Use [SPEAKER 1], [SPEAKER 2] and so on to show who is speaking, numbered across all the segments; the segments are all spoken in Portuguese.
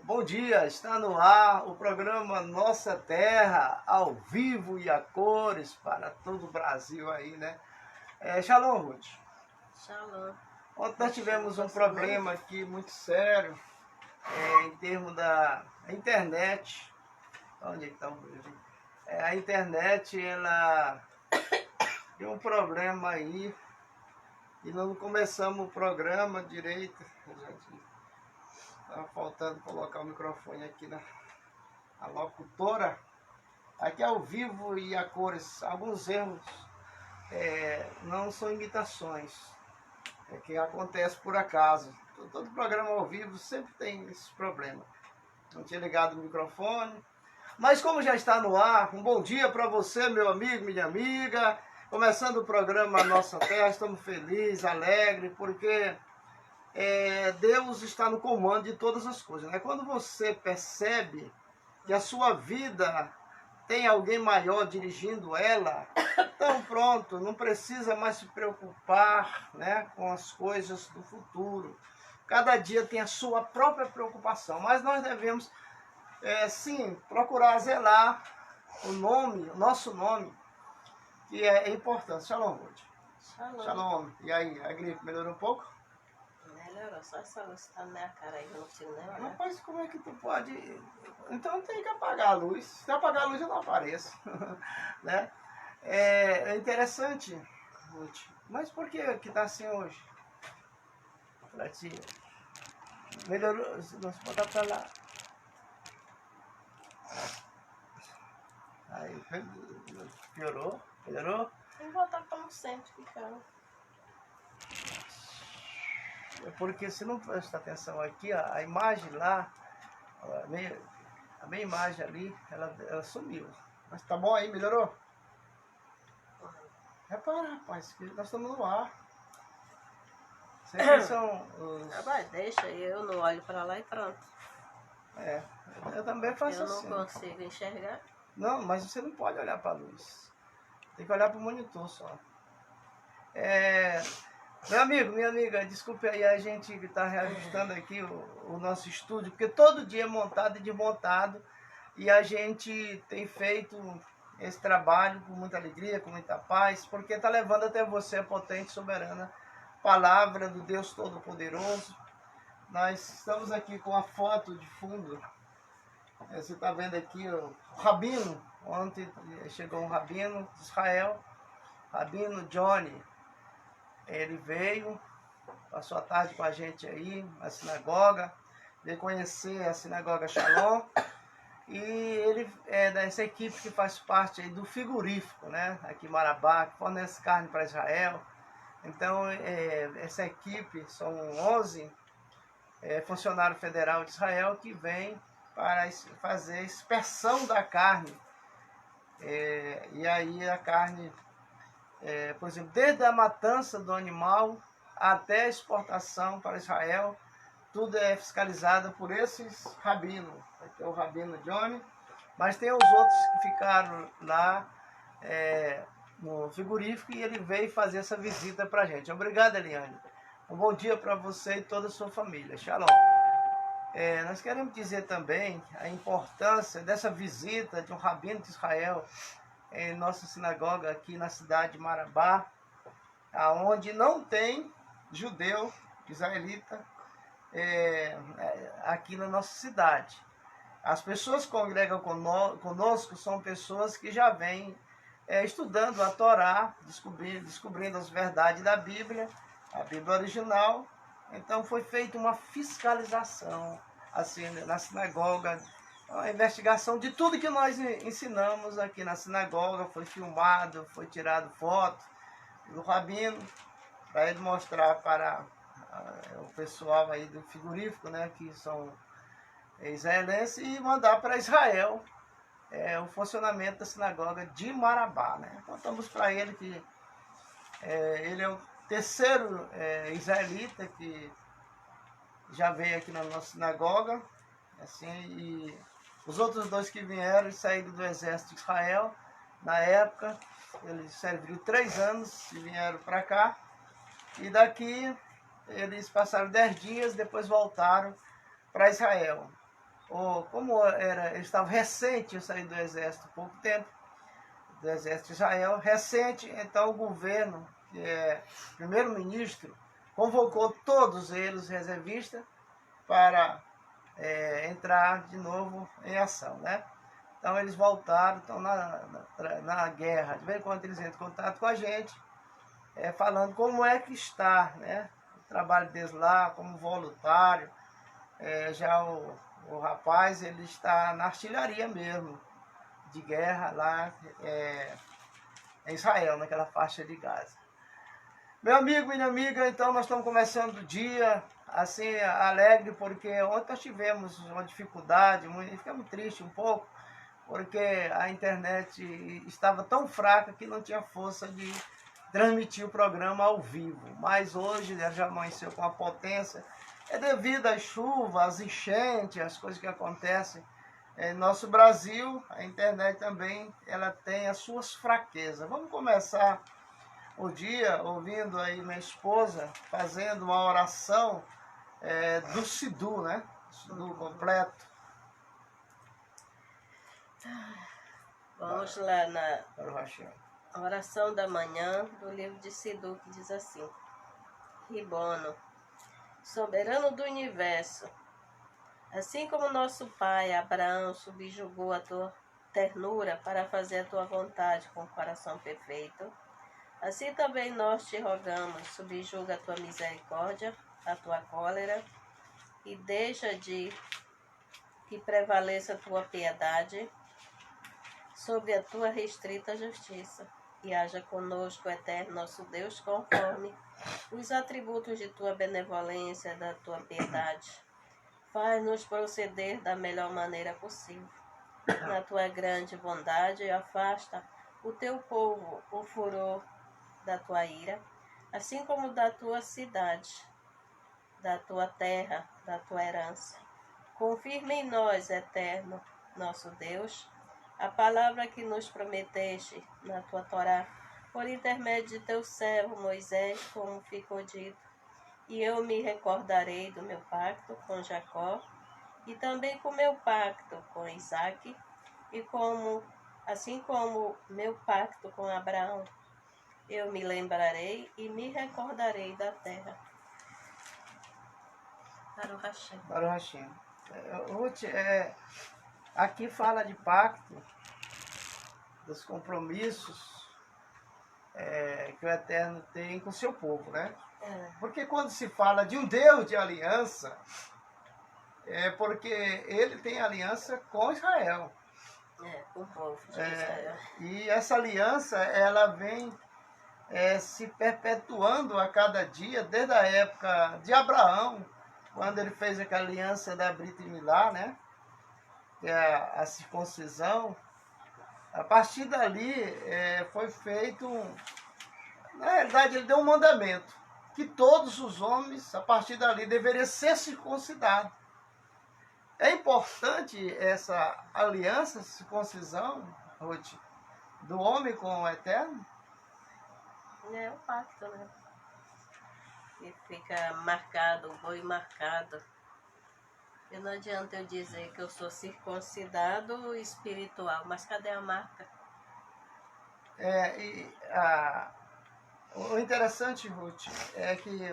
[SPEAKER 1] Bom dia, está no ar o programa Nossa Terra, ao vivo e a cores para todo o Brasil aí, né? Shalom, Ruth.
[SPEAKER 2] Shalom.
[SPEAKER 1] Ontem nós tivemos um problema aqui muito sério, em termos da internet. Onde é que está o vídeo? A internet, ela deu um problema aí e não começamos o programa direito. Estava faltando colocar o microfone aqui na locutora. Aqui ao vivo e a cores, alguns erros não são imitações, é que acontece por acaso. Todo programa ao vivo sempre tem esse problema. Não tinha ligado o microfone, mas como já está no ar, um bom dia para você, meu amigo, minha amiga. Começando o programa Nossa Terra, estamos felizes, alegres, porque Deus está no comando de todas as coisas, né? Quando você percebe que a sua vida tem alguém maior dirigindo ela, então pronto, não precisa mais se preocupar, né, com as coisas do futuro. Cada dia tem a sua própria preocupação, mas nós devemos, sim, procurar zelar o nosso nome, que é importante. Shalom, Ruth.
[SPEAKER 2] Shalom.
[SPEAKER 1] Shalom. E aí, a gripe melhorou um pouco?
[SPEAKER 2] Melhorou, só essa luz tá na minha cara aí, eu não consigo nem olhar.
[SPEAKER 1] Rapaz, como é que tu pode... Então tem que apagar a luz. Se apagar a luz, eu não apareço. Né? É interessante, Ruth. Mas por que tá assim hoje? Pra ti. Melhorou? Vamos botar pra lá. Aí, piorou? Melhorou?
[SPEAKER 2] Tem que voltar como sempre, ficando.
[SPEAKER 1] É porque se não prestar atenção aqui, ó, a imagem lá, a minha imagem ali, ela sumiu. Mas tá bom aí, melhorou? Repara, rapaz, que nós estamos no ar. Vocês são os...
[SPEAKER 2] Rapaz, deixa, eu não olho pra lá e pronto.
[SPEAKER 1] Eu também faço
[SPEAKER 2] Eu
[SPEAKER 1] assim.
[SPEAKER 2] não consigo enxergar.
[SPEAKER 1] Não, mas você não pode olhar para a luz. Tem que olhar para o monitor só. Meu amigo, minha amiga, desculpe aí a gente que está reajustando aqui o nosso estúdio, porque todo dia é montado e desmontado, e a gente tem feito esse trabalho com muita alegria, com muita paz, porque está levando até você a potente, soberana palavra do Deus Todo-Poderoso. Nós estamos aqui com a foto de fundo. Você está vendo aqui o Rabino. Ontem chegou um Rabino de Israel, Rabino Johnny. Ele veio, passou a tarde com a gente aí na sinagoga, veio conhecer a sinagoga Shalom. E ele é dessa equipe que faz parte aí do frigorífico, né? Aqui em Marabá, que fornece carne para Israel. Então, essa equipe, são 11 funcionários federais de Israel que vêm para fazer a expersão da carne. E aí a carne, por exemplo, desde a matança do animal até a exportação para Israel, tudo é fiscalizado por esses rabinos. Aqui é o Rabino Johnny, mas tem os outros que ficaram lá no frigorífico e ele veio fazer essa visita para a gente. Obrigado, Eliane. Um bom dia para você e toda a sua família. Shalom. Nós queremos dizer também a importância dessa visita de um rabino de Israel em nossa sinagoga aqui na cidade de Marabá, onde não tem judeu israelita aqui na nossa cidade. As pessoas que congregam conosco são pessoas que já vêm estudando a Torá, descobrindo as verdades da Bíblia, a Bíblia original. Então foi feita uma fiscalização assim, na sinagoga, uma investigação de tudo que nós ensinamos aqui na sinagoga. Foi filmado, foi tirado foto do rabino, para ele mostrar para o pessoal aí do frigorífico, né, que são israelenses, e mandar para Israel o funcionamento da sinagoga de Marabá, né? Contamos para ele que ele é o terceiro israelita que já veio aqui na nossa sinagoga, assim, e os outros dois que vieram saíram do exército de Israel. Na época, eles serviram 3 anos e vieram para cá, e daqui eles passaram 10 dias, depois voltaram para Israel. como ele estava recente a sair do exército, pouco tempo, do exército de Israel, recente, então o governo, que é primeiro-ministro, convocou todos eles, reservistas, para entrar de novo em ação, né? Então eles voltaram, estão na guerra. De vez em quando eles entram em contato com a gente, falando como é que está, né? O trabalho deles lá, como voluntário. Já o rapaz, ele está na artilharia mesmo, de guerra lá em Israel, naquela faixa de Gaza. Meu amigo e minha amiga, então nós estamos começando o dia assim, alegre, porque ontem nós tivemos uma dificuldade, ficamos tristes um pouco, porque a internet estava tão fraca que não tinha força de transmitir o programa ao vivo. Mas hoje já amanheceu com a potência, devido às chuvas, às enchentes, às coisas que acontecem. Em nosso Brasil, a internet também ela tem as suas fraquezas. Vamos começar o dia ouvindo aí minha esposa fazendo uma oração do Sidu, né? Sidu completo.
[SPEAKER 2] Vamos lá na
[SPEAKER 1] Baruch
[SPEAKER 2] oração da manhã do livro de Sidu, que diz assim: Ribono, soberano do universo, assim como nosso pai Abraão subjugou a tua ternura para fazer a tua vontade com o coração perfeito, assim também nós te rogamos, subjuga a tua misericórdia, a tua cólera, e deixa de que prevaleça a tua piedade sobre a tua restrita justiça, e haja conosco, eterno nosso Deus, conforme os atributos de tua benevolência e da tua piedade. Faz-nos proceder da melhor maneira possível. Na tua grande bondade, afasta o teu povo o furor da tua ira, assim como da tua cidade, da tua terra, da tua herança. Confirma em nós, eterno nosso Deus, a palavra que nos prometeste na tua Torá, por intermédio de teu servo Moisés, como ficou dito. E eu me recordarei do meu pacto com Jacó, e também com meu pacto com Isaque, e assim como meu pacto com Abraão, eu me lembrarei e me recordarei da terra.
[SPEAKER 1] Baruch Hashem. Ruth, aqui fala de pacto, dos compromissos que o Eterno tem com o seu povo, né? Porque quando se fala de um Deus de aliança, é porque ele tem aliança com Israel.
[SPEAKER 2] Com o povo de Israel.
[SPEAKER 1] E essa aliança, ela vem se perpetuando a cada dia, desde a época de Abraão, quando ele fez aquela aliança da Brit Milá, né? Que é a circuncisão. A partir dali foi feito, na realidade ele deu um mandamento, que todos os homens, a partir dali, deveriam ser circuncidados. É importante essa aliança, circuncisão, Ruth, do homem com o Eterno?
[SPEAKER 2] É o pacto, né? E fica marcado, o boi marcado. E não adianta eu dizer que eu sou circuncidado espiritual, mas cadê a marca?
[SPEAKER 1] O interessante, Ruth, é que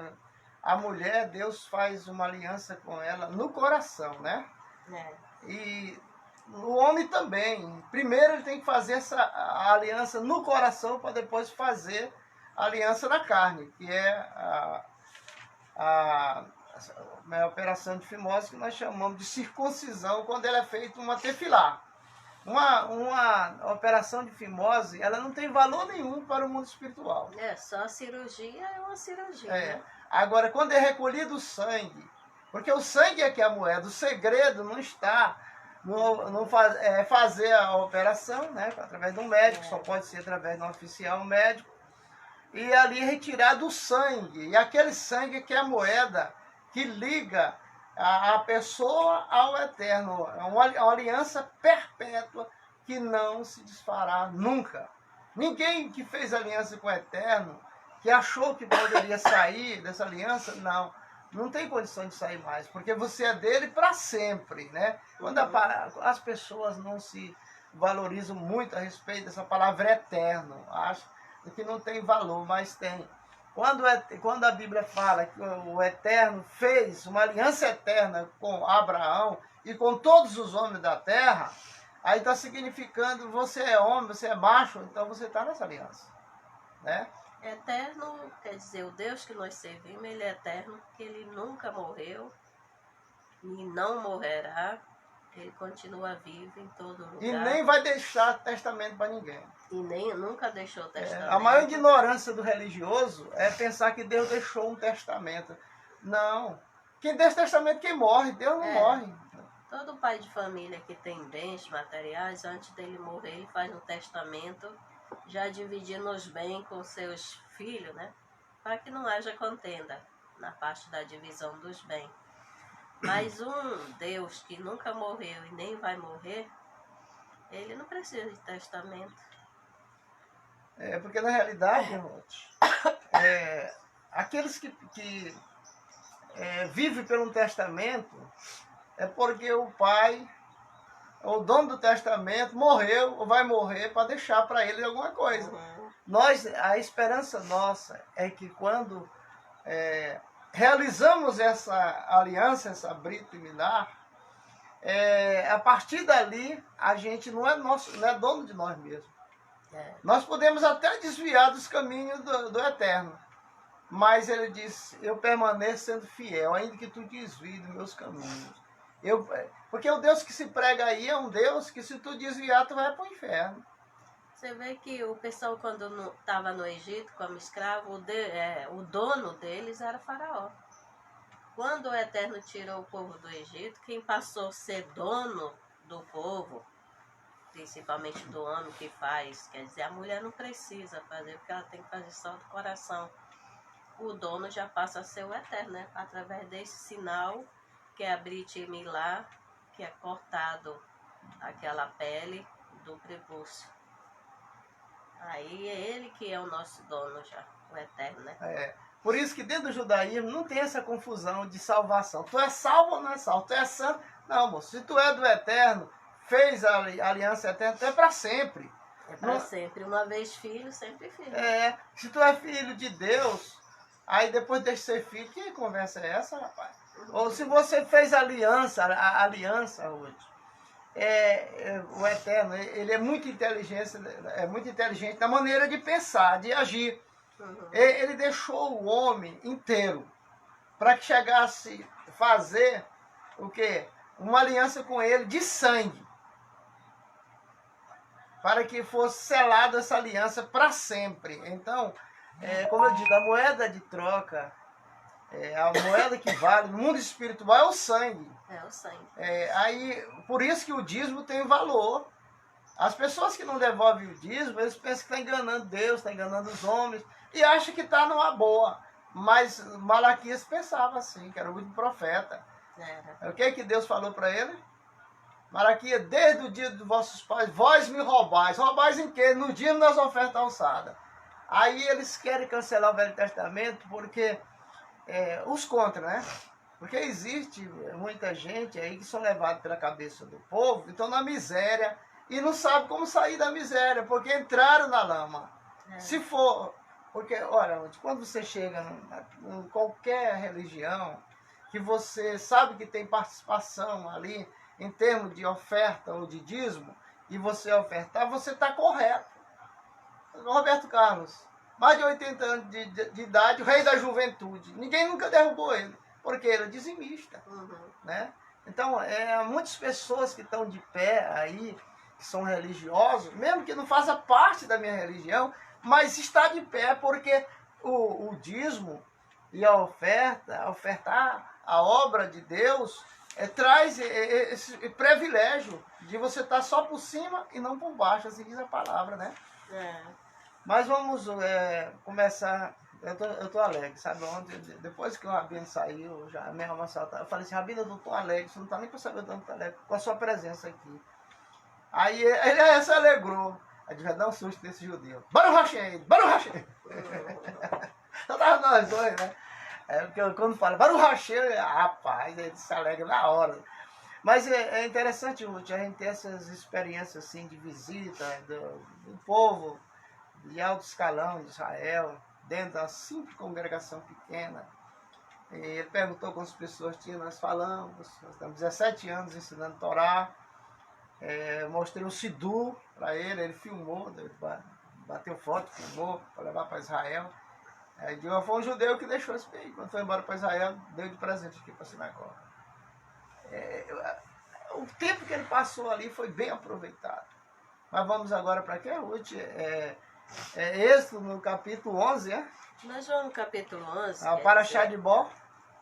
[SPEAKER 1] a mulher, Deus faz uma aliança com ela no coração, né? E o homem também. Primeiro ele tem que fazer a aliança no coração para depois fazer a aliança na carne, que é a operação de fimose, que nós chamamos de circuncisão, quando ela é feita uma tefilá. Uma operação de fimose, ela não tem valor nenhum para o mundo espiritual.
[SPEAKER 2] Só a cirurgia é uma cirurgia. Né?
[SPEAKER 1] Agora, quando é recolhido o sangue, porque o sangue é que é a moeda, o segredo não está fazer a operação, né, através de um médico, só pode ser através de um oficial médico, e ali retirar do sangue, e aquele sangue que é a moeda que liga a pessoa ao Eterno, é uma aliança perpétua que não se desfará nunca. Ninguém que fez aliança com o Eterno, que achou que poderia sair dessa aliança, não. não tem condição de sair mais, porque você é dele para sempre, né? Quando as pessoas não se valorizam muito a respeito dessa palavra eterno, acho que não tem valor, mas tem. Quando a Bíblia fala que o Eterno fez uma aliança eterna com Abraão e com todos os homens da terra, aí está significando você é homem, você é macho, então você está nessa aliança, né?
[SPEAKER 2] Eterno quer dizer, o Deus que nós servimos, ele é eterno, porque ele nunca morreu e não morrerá. Ele continua vivo em todo lugar.
[SPEAKER 1] E nem vai deixar testamento para ninguém.
[SPEAKER 2] E nem nunca deixou testamento.
[SPEAKER 1] A maior ignorância do religioso é pensar que Deus deixou um testamento. Não. Quem deixa testamento é quem morre, Deus não morre.
[SPEAKER 2] Todo pai de família que tem bens materiais, antes dele morrer, ele faz um testamento, já dividindo os bens com seus filhos, né? Para que não haja contenda na parte da divisão dos bens. Mas um Deus que nunca morreu e nem vai morrer, ele não precisa de testamento.
[SPEAKER 1] Porque na realidade, aqueles que vivem pelo testamento é porque o pai, o dono do testamento, morreu ou vai morrer para deixar para ele alguma coisa. A esperança nossa é que quando realizamos essa aliança, essa Brit Milá, a partir dali a gente não é dono de nós mesmos. Nós podemos até desviar dos caminhos do Eterno, mas ele diz, eu permaneço sendo fiel, ainda que tu desvie dos meus caminhos. Porque o Deus que se prega aí é um Deus que se tu desviar, tu vai para o inferno.
[SPEAKER 2] Você vê que o pessoal, quando estava no Egito como escravo, o dono deles era Faraó. Quando o Eterno tirou o povo do Egito, quem passou a ser dono do povo, principalmente do homem que faz, quer dizer, a mulher não precisa fazer, porque ela tem que fazer só do coração. O dono já passa a ser o Eterno, né? Através desse sinal, que é a Brit Milá, que é cortado aquela pele do prepúcio. Aí é ele que é o nosso dono já, o Eterno, né?
[SPEAKER 1] Por isso que dentro do judaísmo não tem essa confusão de salvação. Tu é salvo ou não é salvo? Tu é santo? Não, moço. Se tu é do Eterno, fez a aliança eterna, tu é para sempre.
[SPEAKER 2] É para sempre. Uma vez filho, sempre filho.
[SPEAKER 1] Se tu é filho de Deus, aí depois deixa de ser filho, que conversa é essa, rapaz? Ou se você fez a aliança hoje, o Eterno, ele é muito inteligente na maneira de pensar, de agir. Ele deixou o homem inteiro para que chegasse a fazer o quê? Uma aliança com ele de sangue. Para que fosse selada essa aliança para sempre. Então, como eu digo, a moeda de troca, a moeda que vale no mundo espiritual é o sangue.
[SPEAKER 2] É o sangue.
[SPEAKER 1] Por isso que o dízimo tem valor. As pessoas que não devolvem o dízimo, eles pensam que estão enganando Deus, estão enganando os homens, e acham que está numa boa. Mas Malaquias pensava assim, que era o último profeta. O que Deus falou para ele? Malaquias, desde o dia dos vossos pais, vós me roubais. Roubais em quê? No dia das ofertas alçadas. Aí eles querem cancelar o Velho Testamento porque os contra, né? Porque existe muita gente aí que são levados pela cabeça do povo, estão na miséria e não sabem como sair da miséria, porque entraram na lama. Se for... Porque, olha, quando você chega em qualquer religião, que você sabe que tem participação ali, em termos de oferta ou de dízimo, e você ofertar, você está correto. Roberto Carlos, mais de 80 anos de idade, o rei da juventude. Ninguém nunca derrubou ele, porque ele é dizimista. Né? Então, muitas pessoas que estão de pé aí, que são religiosos, mesmo que não faça parte da minha religião, mas está de pé porque o dízimo e a ofertar a obra de Deus, traz esse privilégio de você estar só por cima e não por baixo, assim diz a palavra, né? Mas vamos começar. Eu tô alegre, sabe? Ontem, depois que o Rabino saiu, já minha alma saltava. Eu falei assim, Rabino, eu não tô alegre, você não tá nem para saber tanto alegre com a sua presença aqui. Aí ele se alegrou. Aí vai dar um susto desse judeu. Baruch Hashem! Baruch Hashem! Só tava nós dois, né? Porque quando fala Baruch Hashem, rapaz, ele se alegra na hora. Mas é interessante, Ruth, a gente ter essas experiências assim, de visita do povo de alto escalão de Israel, dentro da simples congregação pequena. E ele perguntou quantas pessoas tinha, nós falamos, nós estamos 17 anos ensinando Torá. Mostrei o Sidu para ele filmou, bateu foto, filmou para levar para Israel. Aí foi um judeu que deixou esse país. Quando foi embora para Israel, deu de presente aqui para a sinagoga. O tempo que ele passou ali foi bem aproveitado. Mas vamos agora para quê, Ruth? Êxodo no capítulo 11, é?
[SPEAKER 2] Nós vamos no capítulo 11.
[SPEAKER 1] Para chá de bó,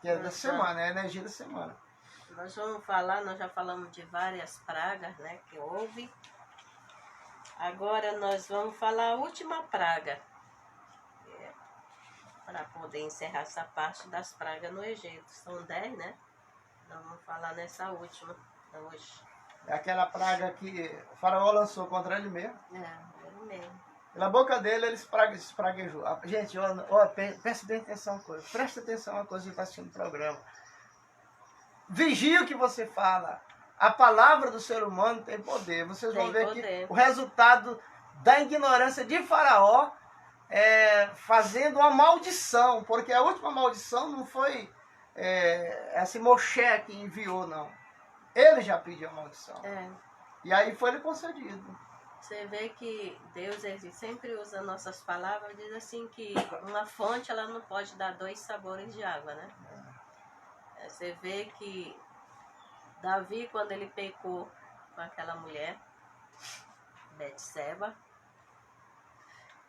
[SPEAKER 1] que é da semana, é a energia da semana.
[SPEAKER 2] Nós vamos falar, nós já falamos de várias pragas, né, que houve. Agora nós vamos falar a última praga. Para poder encerrar essa parte das pragas no Egito. São 10, né? Nós vamos falar nessa última hoje.
[SPEAKER 1] É aquela praga que o faraó lançou contra ele mesmo.
[SPEAKER 2] Ele mesmo.
[SPEAKER 1] Pela boca dele, ele espraguejou. Gente, preste bem atenção uma coisa. Presta atenção uma coisa que está assistindo o programa. Vigie o que você fala. A palavra do ser humano tem poder. Vocês vão ver que o resultado da ignorância de faraó fazendo uma maldição. Porque a última maldição não foi esse Moshe que enviou, não. Ele já pediu a maldição. E aí foi lhe concedido.
[SPEAKER 2] Você vê que Deus ele sempre usa nossas palavras, diz assim que uma fonte ela não pode dar 2 sabores de água, né? Você vê que Davi, quando ele pecou com aquela mulher, Betseba,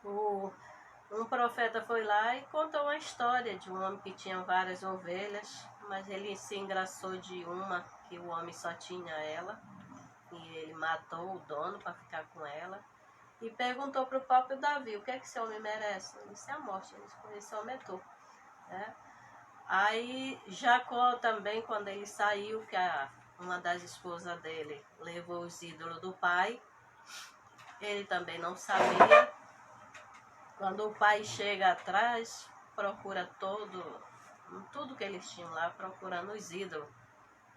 [SPEAKER 2] um profeta foi lá e contou uma história de um homem que tinha várias ovelhas, mas ele se engraçou de uma que o homem só tinha ela, e ele matou o dono para ficar com ela, e perguntou para o próprio Davi, o que é que esse homem merece? Ele disse a morte, ele disse, esse homem é tu, né? Aí Jacó também, quando ele saiu, que uma das esposas dele levou os ídolos do pai, ele também não sabia. Quando o pai chega atrás, procura tudo que eles tinham lá, procurando os ídolos.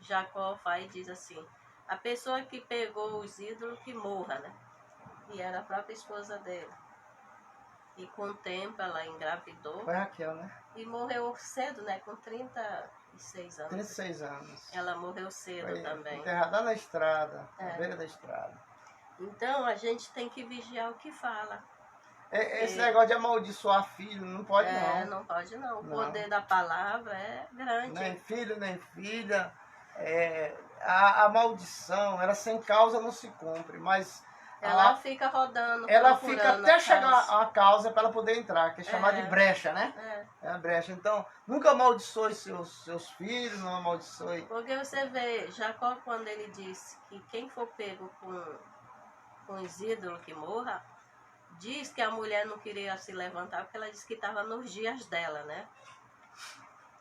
[SPEAKER 2] Jacó vai e diz assim, a pessoa que pegou os ídolos que morra, né? E era a própria esposa dele. E com o tempo ela engravidou.
[SPEAKER 1] Foi Raquel, né?
[SPEAKER 2] E morreu cedo, né? Com 36 anos.
[SPEAKER 1] 36 anos.
[SPEAKER 2] Ela morreu cedo
[SPEAKER 1] foi
[SPEAKER 2] também.
[SPEAKER 1] Enterrada na estrada, na beira da estrada.
[SPEAKER 2] Então a gente tem que vigiar o que fala.
[SPEAKER 1] Esse negócio de amaldiçoar filho, não pode não.
[SPEAKER 2] Não pode não. O poder da palavra é grande.
[SPEAKER 1] Nem filho, nem filha. A maldição, ela sem causa não se cumpre, mas...
[SPEAKER 2] Ela fica rodando,
[SPEAKER 1] ela fica até chegar a causa para ela poder entrar, que é chamada de brecha, né? É a brecha. Então, nunca amaldiçoe seus filhos, não amaldiçoe.
[SPEAKER 2] Porque você vê, Jacó, quando ele disse que quem for pego com os ídolos que morra, diz que a mulher não queria se levantar, porque ela disse que estava nos dias dela, né?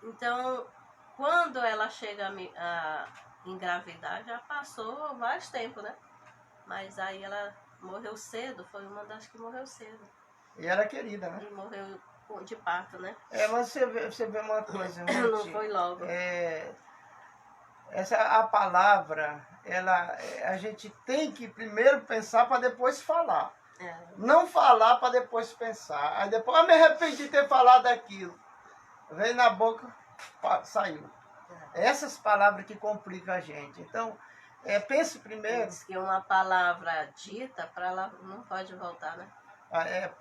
[SPEAKER 2] Então, quando ela chega a engravidar, já passou vários tempos, né? Mas aí ela morreu cedo, foi uma das que morreu cedo.
[SPEAKER 1] E era querida, né?
[SPEAKER 2] E morreu de parto, né?
[SPEAKER 1] Mas você vê uma coisa,
[SPEAKER 2] não foi logo.
[SPEAKER 1] A palavra, a gente tem que primeiro pensar para depois falar. Não falar para depois pensar. Aí depois, eu me arrependi de ter falado aquilo. Veio na boca, saiu. Essas palavras que complicam a gente. Então, pense primeiro.
[SPEAKER 2] Diz que uma palavra dita, para ela não pode voltar, né?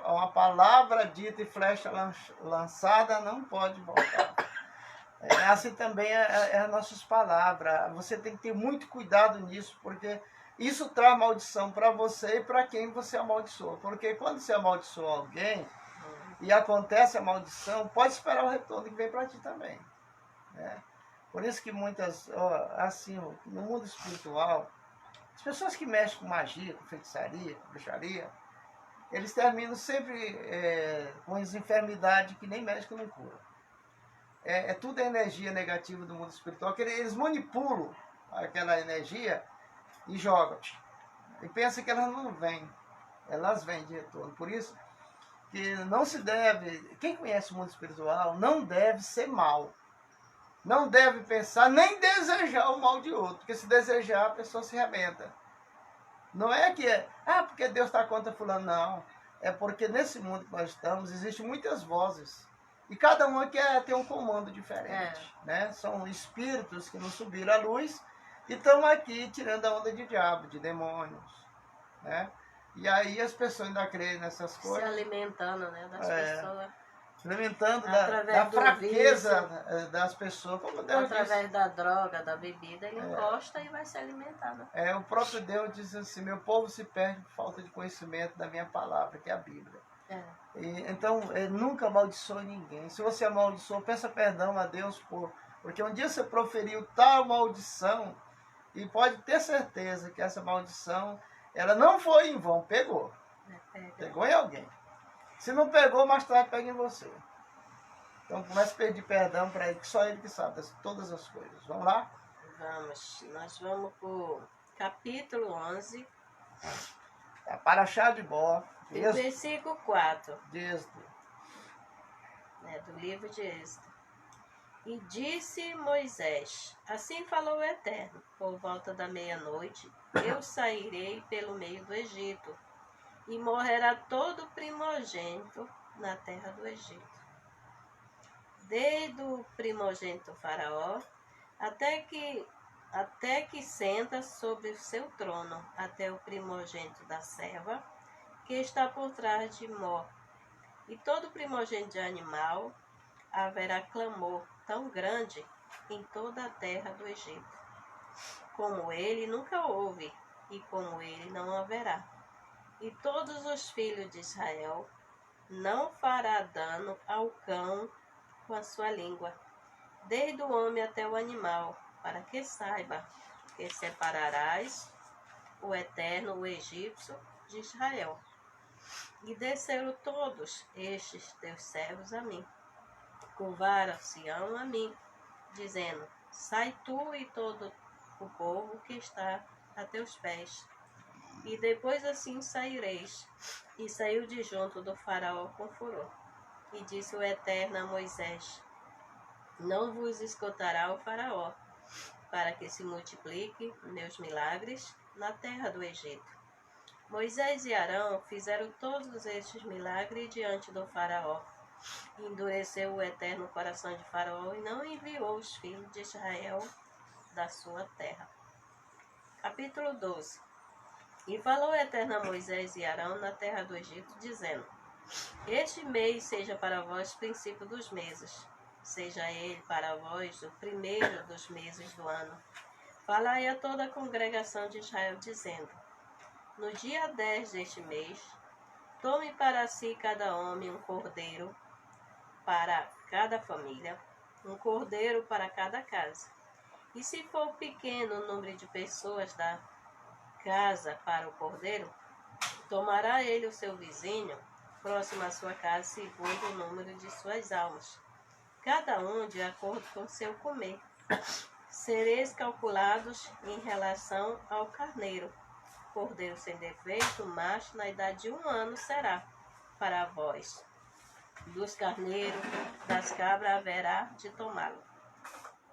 [SPEAKER 1] Uma palavra dita e flecha lançada não pode voltar. Assim também as nossas palavras. Você tem que ter muito cuidado nisso, porque isso traz maldição para você e para quem você amaldiçoou. Porque quando você amaldiçoa alguém e acontece a maldição, pode esperar o retorno que vem para ti também. Né? Por isso que muitas, assim, no mundo espiritual, as pessoas que mexem com magia, com feitiçaria, com bruxaria, eles terminam sempre com as enfermidades que nem médico não cura. Tudo é energia negativa do mundo espiritual, que eles manipulam aquela energia e jogam. E pensam que elas não vêm. Elas vêm de retorno. Por isso que não se deve, quem conhece o mundo espiritual, não deve ser mal. Não deve pensar nem desejar o mal de outro, porque se desejar a pessoa se arrebenta. Não é que porque Deus está contra fulano, não. É porque nesse mundo que nós estamos, existem muitas vozes. E cada uma quer ter um comando diferente. Né? São espíritos que não subiram à luz e estão aqui tirando a onda de diabo, de demônios. Né? E aí as pessoas ainda creem nessas coisas.
[SPEAKER 2] Se alimentando, né, das pessoas.
[SPEAKER 1] Se alimentando da fraqueza das pessoas. Como Deus
[SPEAKER 2] através
[SPEAKER 1] disse,
[SPEAKER 2] da droga, da bebida, ele encosta e vai se alimentar. Né?
[SPEAKER 1] O próprio Deus diz assim, meu povo se perde por falta de conhecimento da minha palavra, que é a Bíblia. Então, ele nunca amaldiçoa ninguém. Se você amaldiçoou, peça perdão a Deus porque um dia você proferiu tal maldição e pode ter certeza que essa maldição, ela não foi em vão, pegou. Pegou em alguém. Se não pegou, mais tarde pega em você. Então comece a pedir perdão para ele, que só ele que sabe todas as coisas. Vamos lá?
[SPEAKER 2] Vamos. Nós vamos para o capítulo 11.
[SPEAKER 1] Paraxá de Bó.
[SPEAKER 2] Versículo 4.
[SPEAKER 1] De Êxodo.
[SPEAKER 2] Do livro de Êxodo. E disse Moisés, assim falou o Eterno, por volta da meia-noite, eu sairei pelo meio do Egito, e morrerá todo primogênito na terra do Egito. Desde o primogênito faraó, até que senta sobre o seu trono, até o primogênito da serva, que está por trás de Mó. E todo primogênito de animal, haverá clamor tão grande em toda a terra do Egito, como ele nunca houve, e como ele não haverá. E todos os filhos de Israel não fará dano ao cão com a sua língua, desde o homem até o animal, para que saiba que separarás o Eterno, o egípcio, de Israel. E desceram todos estes teus servos a mim, curvaram-se a mim, dizendo, sai tu e todo o povo que está a teus pés. E depois assim saireis. E saiu de junto do faraó com furor. E disse o Eterno a Moisés, não vos escutará o faraó, para que se multiplique meus milagres na terra do Egito. Moisés e Arão fizeram todos estes milagres diante do faraó. Endureceu o Eterno o coração de faraó e não enviou os filhos de Israel da sua terra. Capítulo 12. E falou o Eterno a Moisés e Arão na terra do Egito, dizendo, este mês seja para vós princípio dos meses, seja ele para vós o primeiro dos meses do ano. Falai a toda a congregação de Israel, dizendo, no dia 10 deste mês, tome para si cada homem um cordeiro para cada família, um cordeiro para cada casa. E se for pequeno o número de pessoas da casa para o cordeiro, tomará ele o seu vizinho, próximo à sua casa, segundo o número de suas almas, cada um de acordo com seu comer. Sereis calculados em relação ao carneiro. Cordeiro sem defeito, macho, na idade de 1 ano será para vós. Dos carneiros, das cabras, haverá de tomá-lo.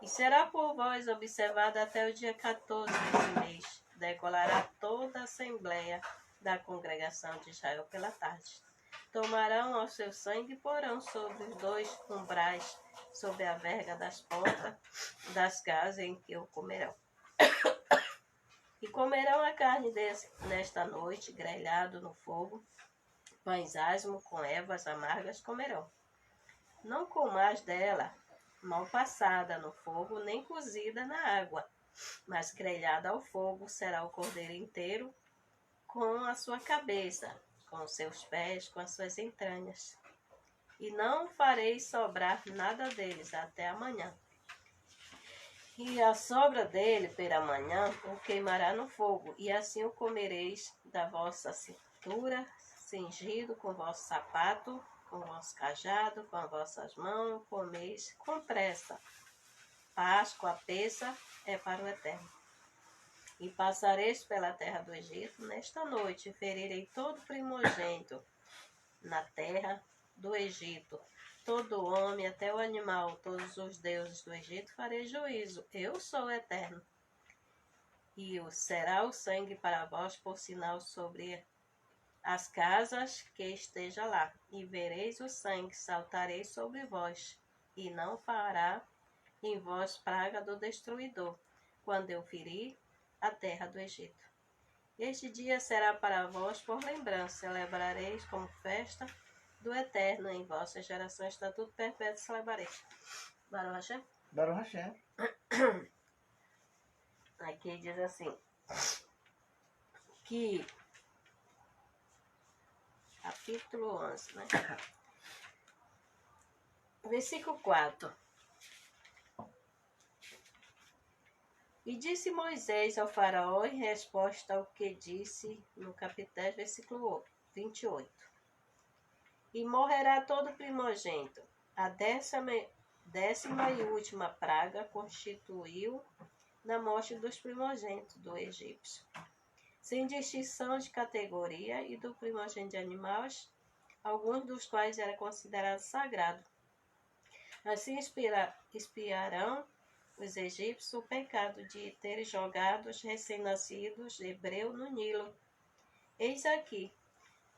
[SPEAKER 2] E será por vós observado até o dia 14 desse mês. Decolará toda a assembleia da congregação de Israel pela tarde. Tomarão ao seu sangue e porão sobre os 2 umbrais, sobre a verga das portas das casas em que o comerão. E comerão a carne nesta noite, grelhado no fogo, pães asmos com ervas amargas comerão. Não comais dela, mal passada no fogo, nem cozida na água, mas grelhada ao fogo será o cordeiro inteiro, com a sua cabeça, com os seus pés, com as suas entranhas. E não fareis sobrar nada deles até amanhã. E a sobra dele pela manhã o queimará no fogo, e assim o comereis da vossa cintura, cingido com vosso sapato, com vosso cajado, com as vossas mãos, comeis com pressa. Páscoa, a peça, é para o Eterno. E passareis pela terra do Egito nesta noite, e ferirei todo primogênito na terra do Egito. Todo homem, até o animal, todos os deuses do Egito, farei juízo. Eu sou o Eterno. E será o sangue para vós por sinal sobre as casas que esteja lá. E vereis o sangue, saltarei sobre vós, e não fará em vós praga do destruidor, quando eu ferir a terra do Egito. Este dia será para vós por lembrança, celebrareis como festa do Eterno em vossas gerações, estatuto perpétuo celebrareis. Baruch Hashem?
[SPEAKER 1] Baruch Hashem.
[SPEAKER 2] Aqui diz assim, que capítulo 11, né? Versículo 4. E disse Moisés ao faraó em resposta ao que disse no capítulo 10, versículo 28. E morrerá todo primogênito. A décima e última praga constituiu na morte dos primogênitos do egípcio, sem distinção de categoria, e do primogênito de animais, alguns dos quais era considerado sagrado. Assim expiarão os egípcios o pecado de terem jogado os recém-nascidos hebreus no Nilo. Eis aqui,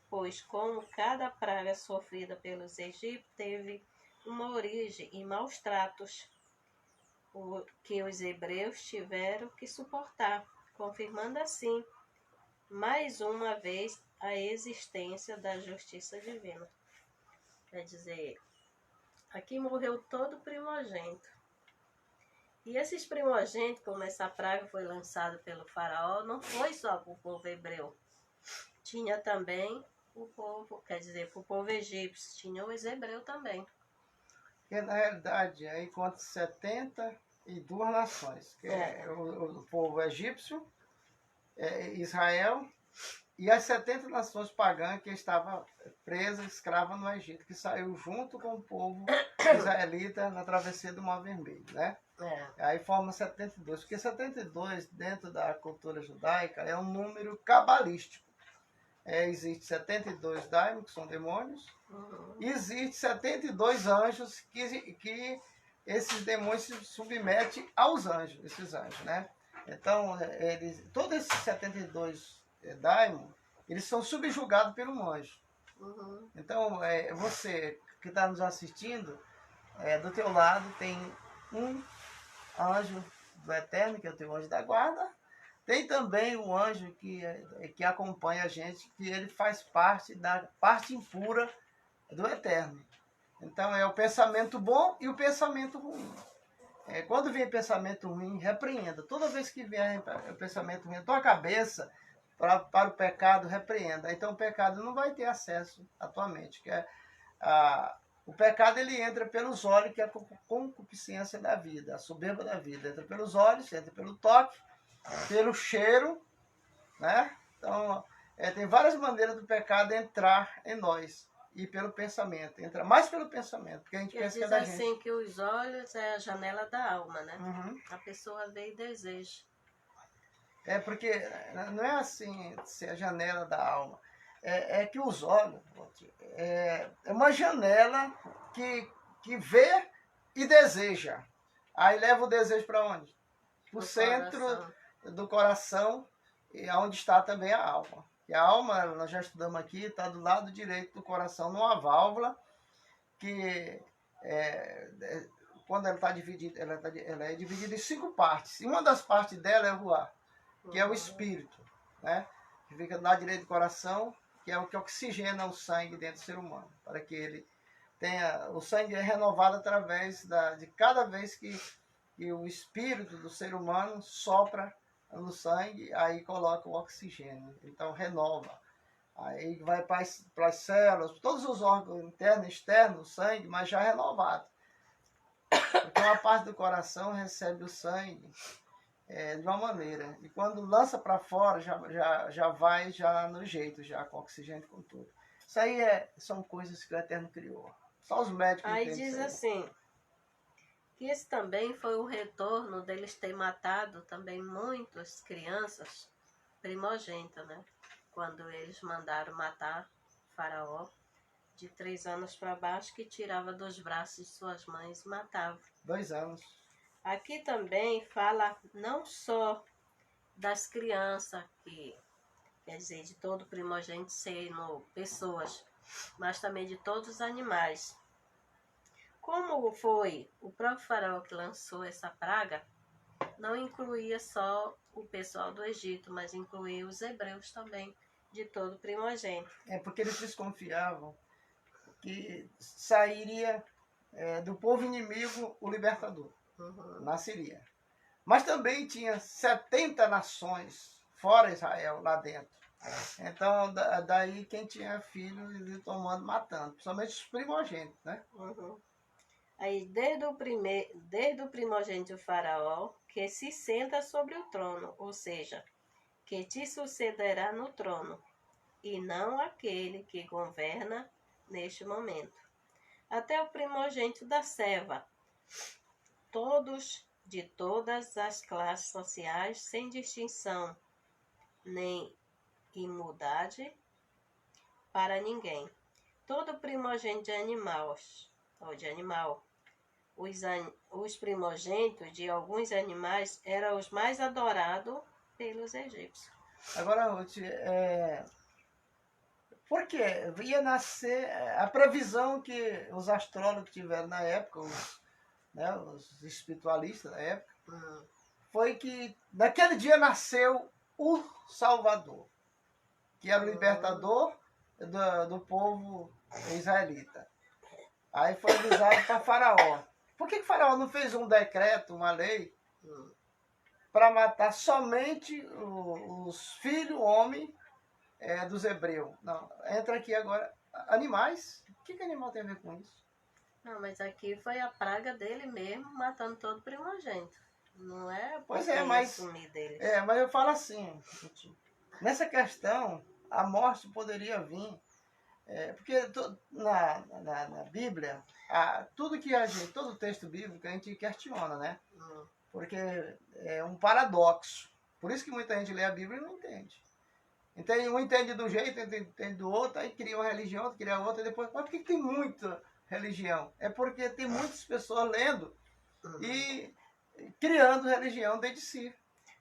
[SPEAKER 2] pois como cada praga sofrida pelos egípcios teve uma origem em maus tratos, o que os hebreus tiveram que suportar, confirmando assim, mais uma vez, a existência da justiça divina. Quer dizer, aqui morreu todo primogênito. E esses primogênitos, como essa praga foi lançada pelo faraó, não foi só para o povo hebreu. Tinha também o povo, quer dizer, para o povo egípcio, tinha os hebreus também.
[SPEAKER 1] Porque na realidade aí conta 72 nações. Que é o povo egípcio, Israel, e as 70 nações pagãs que estavam presas, escravas no Egito, que saiu junto com o povo israelita na travessia do Mar Vermelho, né? Aí forma 72, porque 72 dentro da cultura judaica é um número cabalístico. Existe 72 daimons, que são demônios, e existe 72 anjos que esses demônios se submetem aos anjos, esses anjos, né? Então, todos esses 72 daimons, eles são subjugados pelo anjo. Então, você que está nos assistindo, do teu lado tem um anjo do Eterno, que é o teu anjo da guarda. Tem também o anjo que acompanha a gente, que ele faz parte da parte impura do Eterno. Então é o pensamento bom e o pensamento ruim. Quando vem pensamento ruim, repreenda. Toda vez que vier o pensamento ruim na tua cabeça, para o pecado, repreenda. Então o pecado não vai ter acesso à tua mente. O pecado ele entra pelos olhos, que é a concupiscência da vida, a soberba da vida. Entra pelos olhos, entra pelo toque, pelo cheiro, né? Então, tem várias maneiras do pecado entrar em nós. E pelo pensamento. Entra mais pelo pensamento, porque a gente pensa que é da gente.
[SPEAKER 2] Diz assim que os olhos é a janela da alma, né?
[SPEAKER 1] Uhum.
[SPEAKER 2] A pessoa vê e deseja.
[SPEAKER 1] Porque não é assim ser a janela da alma. É que os olhos é uma janela que vê e deseja. Aí leva o desejo para onde? Para o centro do coração, e onde está também a alma. E a alma, nós já estudamos aqui, está do lado direito do coração, numa válvula que, quando ela está dividida, ela é dividida em 5 partes. E uma das partes dela é o ar, que é o espírito, né? Que fica do lado direito do coração, que é o que oxigena o sangue dentro do ser humano, para que ele tenha... O sangue é renovado através de cada vez que o espírito do ser humano sopra no sangue, aí coloca o oxigênio, então renova. Aí vai para as células, todos os órgãos internos e externos, o sangue, mas já renovado. Porque uma parte do coração recebe o sangue de uma maneira, e quando lança para fora, já vai no jeito, já com oxigênio, com tudo. Isso aí são coisas que o Eterno criou. Só os médicos
[SPEAKER 2] aí
[SPEAKER 1] entendem.
[SPEAKER 2] Diz assim, que esse também foi o retorno deles ter matado também muitas crianças primogênitas, né? Quando eles mandaram matar Faraó, de 3 anos para baixo, que tirava dos braços de suas mães e matava.
[SPEAKER 1] 2 anos.
[SPEAKER 2] Aqui também fala não só das crianças, que quer dizer, de todo primogênito sendo pessoas, mas também de todos os animais. Como foi o próprio faraó que lançou essa praga, não incluía só o pessoal do Egito, mas incluía os hebreus também, de todo primogênito.
[SPEAKER 1] É porque eles desconfiavam que sairia do povo inimigo o libertador. Nasceria. Mas também tinha 70 nações fora Israel lá dentro. Então, daí quem tinha filho, ele tomando, matando. Principalmente os primogênitos, né?
[SPEAKER 2] Aí, desde o primogênito faraó, que se senta sobre o trono, ou seja, que te sucederá no trono, e não aquele que governa neste momento. Até o primogênito da serva, todos de todas as classes sociais, sem distinção nem imundade para ninguém. Todo primogênito de animal, os primogênitos de alguns animais eram os mais adorados pelos egípcios.
[SPEAKER 1] Agora, Ruth, por quê? Ia nascer a previsão que os astrólogos tiveram na época, os espiritualistas da época, foi que naquele dia nasceu o Salvador, que era o libertador do povo israelita. Aí foi avisado para Faraó. Por que Faraó não fez um decreto, uma lei, para matar somente os filhos homens dos hebreus? Não, entra aqui agora. Animais? O que animal tem a ver com isso?
[SPEAKER 2] Não, mas aqui foi a praga dele mesmo, matando todo primogênito. Não é
[SPEAKER 1] pois mas
[SPEAKER 2] sumir deles.
[SPEAKER 1] Mas eu falo assim, nessa questão, a morte poderia vir, porque na Bíblia, tudo que todo texto bíblico a gente questiona, né? Porque é um paradoxo. Por isso que muita gente lê a Bíblia e não entende. Um entende do jeito, entende do outro, aí cria uma religião, outro cria outra, e depois... Mas por que tem muita religião? É porque tem muitas pessoas lendo e criando religião dentro de si.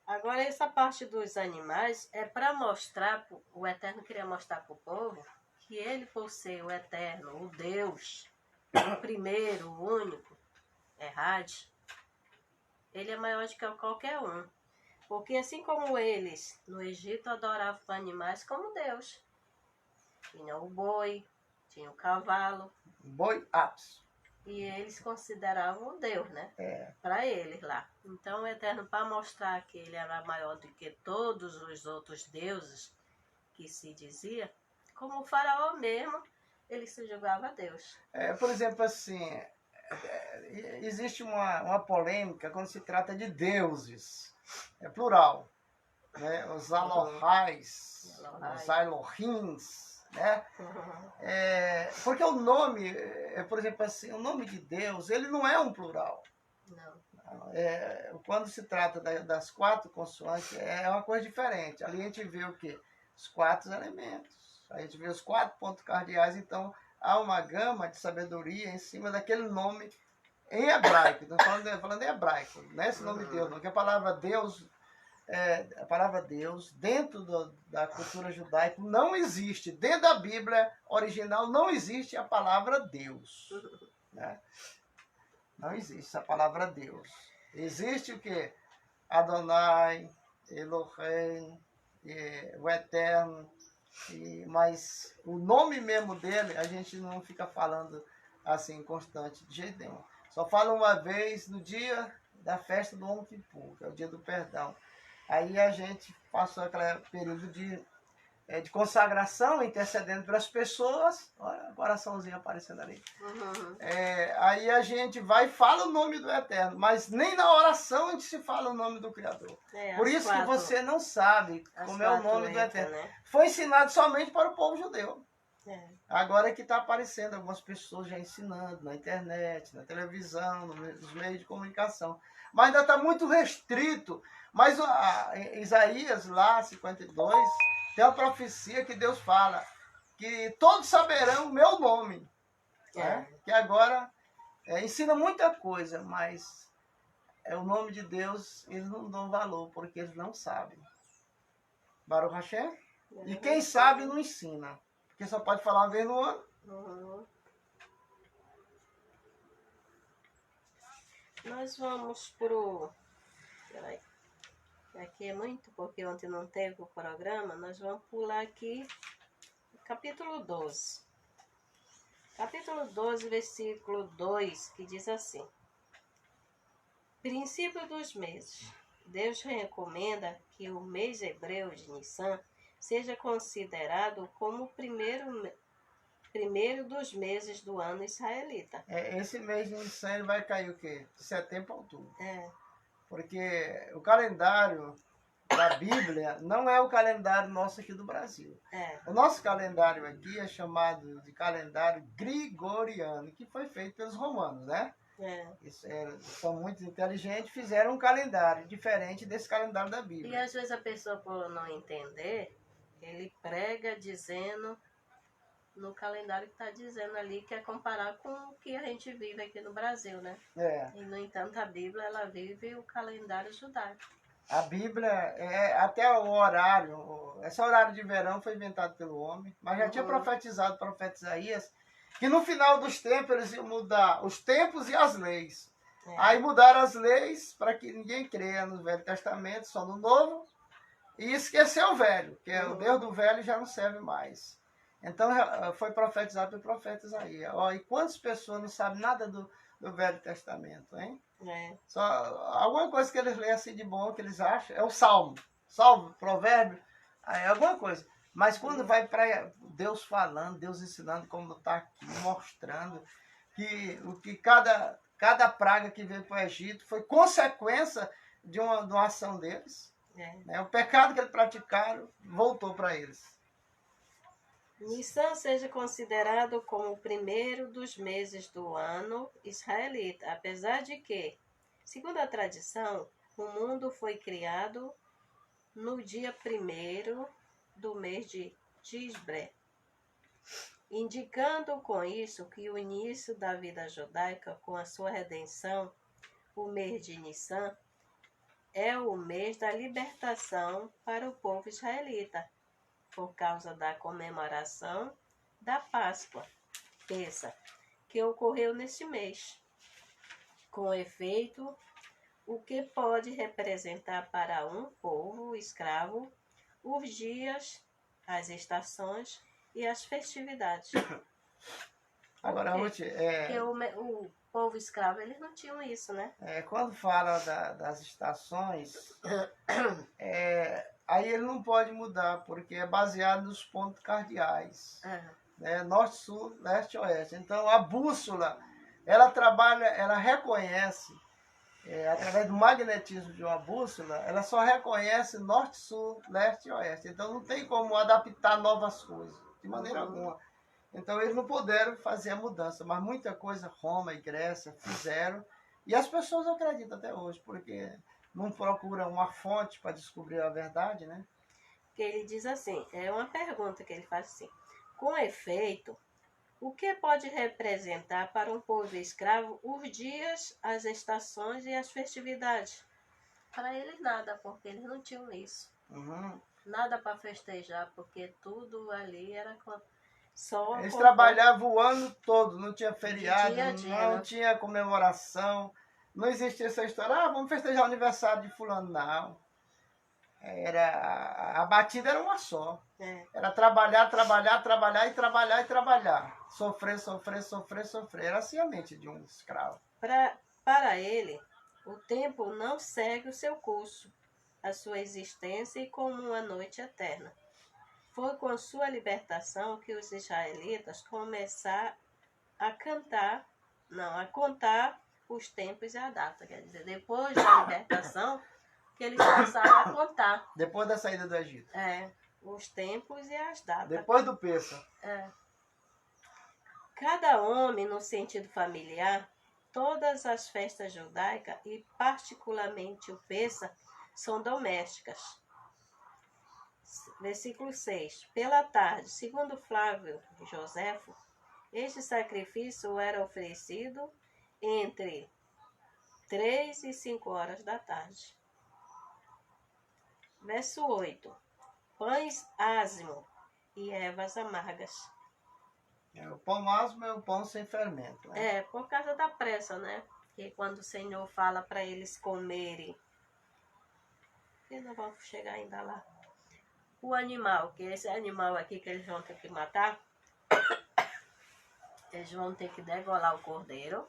[SPEAKER 2] Agora, essa parte dos animais é para mostrar, o Eterno queria mostrar para o povo, que ele, por ser o Eterno, o Deus, o primeiro, o único, Errade, ele é maior do que qualquer um. Porque assim como eles, no Egito, adoravam animais como Deus. Tinha o boi, tinha o cavalo.
[SPEAKER 1] Boi, apis.
[SPEAKER 2] E eles consideravam o Deus, né? Para eles lá. Então o Eterno, para mostrar que ele era maior do que todos os outros deuses que se dizia, como o faraó mesmo, ele se julgava a Deus.
[SPEAKER 1] Por exemplo, assim, existe uma polêmica quando se trata de deuses. É plural. Né? Os Alohais, os Elohims, né? Porque o nome, por exemplo assim, o nome de Deus, ele não é um plural.
[SPEAKER 2] Não.
[SPEAKER 1] Quando se trata das 4 consoantes, é uma coisa diferente. Ali a gente vê o quê? Os 4 elementos. A gente vê os 4 pontos cardeais, então há uma gama de sabedoria em cima daquele nome em hebraico. Estou falando em hebraico, não é esse nome de Deus, não. Porque a palavra Deus, dentro da cultura judaica, não existe. Dentro da Bíblia original, não existe a palavra Deus. Né? Não existe a palavra Deus. Existe o quê? Adonai, Elohim, o Eterno. Mas o nome mesmo dele, a gente não fica falando assim, constante, de jeito nenhum. Só fala uma vez no dia da festa do Yom Kippur, que é o dia do perdão. Aí a gente passou aquele período de consagração, intercedendo pelas pessoas. Olha o coraçãozinho aparecendo ali. Aí a gente vai e fala o nome do Eterno, mas nem na oração a gente se fala o nome do Criador. Por isso que você não sabe como é o nome do Eterno. Né? Foi ensinado somente para o povo judeu. Agora é que está aparecendo algumas pessoas já ensinando na internet, na televisão, nos meios de comunicação. Mas ainda está muito restrito. Mas Isaías lá, 52, tem uma profecia que Deus fala que todos saberão o meu nome. Né? Que agora ensina muita coisa, mas o nome de Deus eles não dão valor, porque eles não sabem. Baruch Hashem? E quem sabe não ensina. Porque só pode falar uma vez no ano.
[SPEAKER 2] Uhum. Nós vamos pro... Peraí. Aqui é muito, porque ontem não teve o programa. Nós vamos pular aqui capítulo 12. Capítulo 12, versículo 2, que diz assim: princípio dos meses. Deus recomenda que o mês hebreu de Nissan seja considerado como o primeiro dos meses do ano israelita.
[SPEAKER 1] Esse mês de Nissan ele vai cair o quê? De setembro a outubro.
[SPEAKER 2] É.
[SPEAKER 1] Porque o calendário da Bíblia não é o calendário nosso aqui do Brasil. O nosso calendário aqui é chamado de calendário gregoriano, que foi feito pelos romanos, né? São muito inteligentes, fizeram um calendário diferente desse calendário da Bíblia.
[SPEAKER 2] E às vezes a pessoa, por não entender, ele prega dizendo no calendário que está dizendo ali, que é comparar com o que a gente vive aqui no Brasil, né? E no entanto a Bíblia, ela vive o calendário judaico.
[SPEAKER 1] A Bíblia, até o horário, esse horário de verão foi inventado pelo homem, mas já tinha profetizado o profeta Isaías, que no final dos tempos eles iam mudar os tempos e as leis. Aí mudaram as leis para que ninguém creia no Velho Testamento, só no Novo, e esqueceu o Velho, que o Deus do Velho já não serve mais. Então foi profetizado pelo profeta Isaías. E quantas pessoas não sabem nada do Velho Testamento, hein? Só alguma coisa que eles leem assim de bom, que eles acham, é o Salmo, Provérbio, alguma coisa. Mas quando vai para Deus falando, Deus ensinando, como está aqui, mostrando que cada praga que veio para o Egito foi consequência de uma ação deles. O pecado que eles praticaram voltou para eles.
[SPEAKER 2] Nissan seja considerado como o primeiro dos meses do ano israelita, apesar de que, segundo a tradição, o mundo foi criado no dia 1º do mês de Tisbré, indicando com isso que o início da vida judaica, com a sua redenção, o mês de Nissan, é o mês da libertação para o povo israelita, por causa da comemoração da Páscoa, que ocorreu neste mês. Com efeito, o que pode representar para um povo escravo os dias, as estações e as festividades.
[SPEAKER 1] Agora, Ruth,
[SPEAKER 2] porque o povo escravo, eles não tinham isso, né?
[SPEAKER 1] Quando fala das estações, aí ele não pode mudar, porque é baseado nos pontos cardeais. Norte, sul, leste e oeste. Então, a bússola, ela trabalha, ela reconhece, através do magnetismo de uma bússola, ela só reconhece norte, sul, leste e oeste. Então, não tem como adaptar novas coisas, de maneira alguma. Então, eles não puderam fazer a mudança, mas muita coisa Roma e Grécia fizeram, e as pessoas acreditam até hoje, porque não procuram uma fonte para descobrir a verdade, né?
[SPEAKER 2] Que ele diz assim, é uma pergunta que ele faz assim: com efeito, o que pode representar para um povo escravo os dias, as estações e as festividades? Para eles nada, porque eles não tinham isso. Nada para festejar, porque tudo ali era só...
[SPEAKER 1] Eles trabalhavam o ano todo, não tinha feriado, não tinha comemoração, não existia essa história, vamos festejar o aniversário de fulano, não. A batida era uma só. Era trabalhar, trabalhar, trabalhar e trabalhar e trabalhar. Sofrer, sofrer, sofrer, sofrer. Era assim a mente de um escravo.
[SPEAKER 2] Para ele, o tempo não segue o seu curso, a sua existência e como uma noite eterna. Foi com sua libertação que os israelitas começaram a contar os tempos e a data. Quer dizer, depois da libertação, que eles passaram a contar.
[SPEAKER 1] Depois da saída do Egito.
[SPEAKER 2] Os tempos e as datas.
[SPEAKER 1] Depois do Pêssego.
[SPEAKER 2] Cada homem, no sentido familiar, todas as festas judaicas, e particularmente o Pêssego, são domésticas. Versículo 6. Pela tarde, segundo Flávio Joséfo, este sacrifício era oferecido entre 3 e 5 horas da tarde. Verso 8. Pães ázimo e ervas amargas.
[SPEAKER 1] O pão asmo é o pão sem fermento. Né?
[SPEAKER 2] É, por causa da pressa, né? Que quando o Senhor fala para eles comerem, que não vão chegar ainda lá. O animal, que esse animal aqui que eles vão ter que matar, eles vão ter que degolar o cordeiro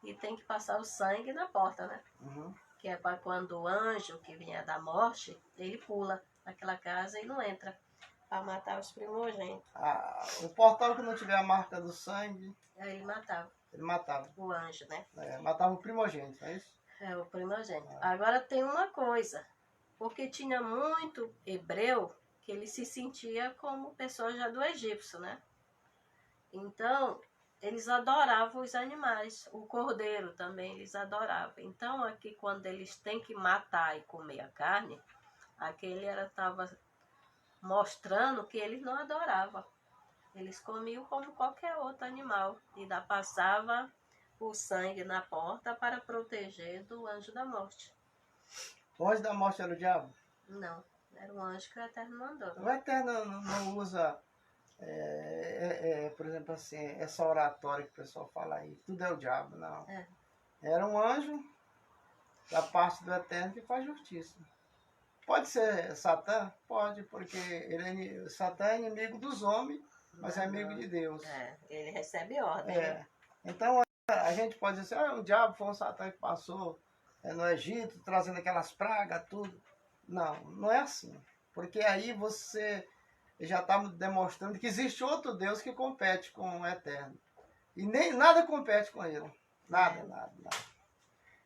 [SPEAKER 2] e tem que passar o sangue na porta, né?
[SPEAKER 1] Uhum.
[SPEAKER 2] Que é para quando o anjo que vier da morte, ele pula naquela casa e não entra, para matar os primogênitos.
[SPEAKER 1] O portão que não tiver a marca do sangue,
[SPEAKER 2] Aí ele matava
[SPEAKER 1] ele matava.
[SPEAKER 2] o anjo, né?
[SPEAKER 1] Matava o primogênito, é isso?
[SPEAKER 2] É, o primogênito. Agora tem uma coisa, porque tinha muito hebreu que ele se sentia como pessoa já do egípcio, né? Então, eles adoravam os animais, o cordeiro também eles adoravam. Então, aqui quando eles têm que matar e comer a carne, aquele estava mostrando que eles não adoravam. Eles comiam como qualquer outro animal e ainda passava o sangue na porta para proteger do anjo da morte.
[SPEAKER 1] O anjo da morte era o diabo?
[SPEAKER 2] Não, era um anjo que o Eterno mandou.
[SPEAKER 1] O Eterno não usa, por exemplo, assim, essa oratória que o pessoal fala aí, tudo é o diabo, não. Era um anjo da parte do Eterno que faz justiça. Pode ser Satã? Pode, porque Satã é inimigo dos homens, mas é amigo de Deus.
[SPEAKER 2] Ele recebe ordem. Né?
[SPEAKER 1] Então a gente pode dizer assim, o diabo foi um Satã que passou no Egito, trazendo aquelas pragas, tudo. Não é assim. Porque aí você já está demonstrando que existe outro Deus que compete com o Eterno. E nem nada compete com ele. Nada.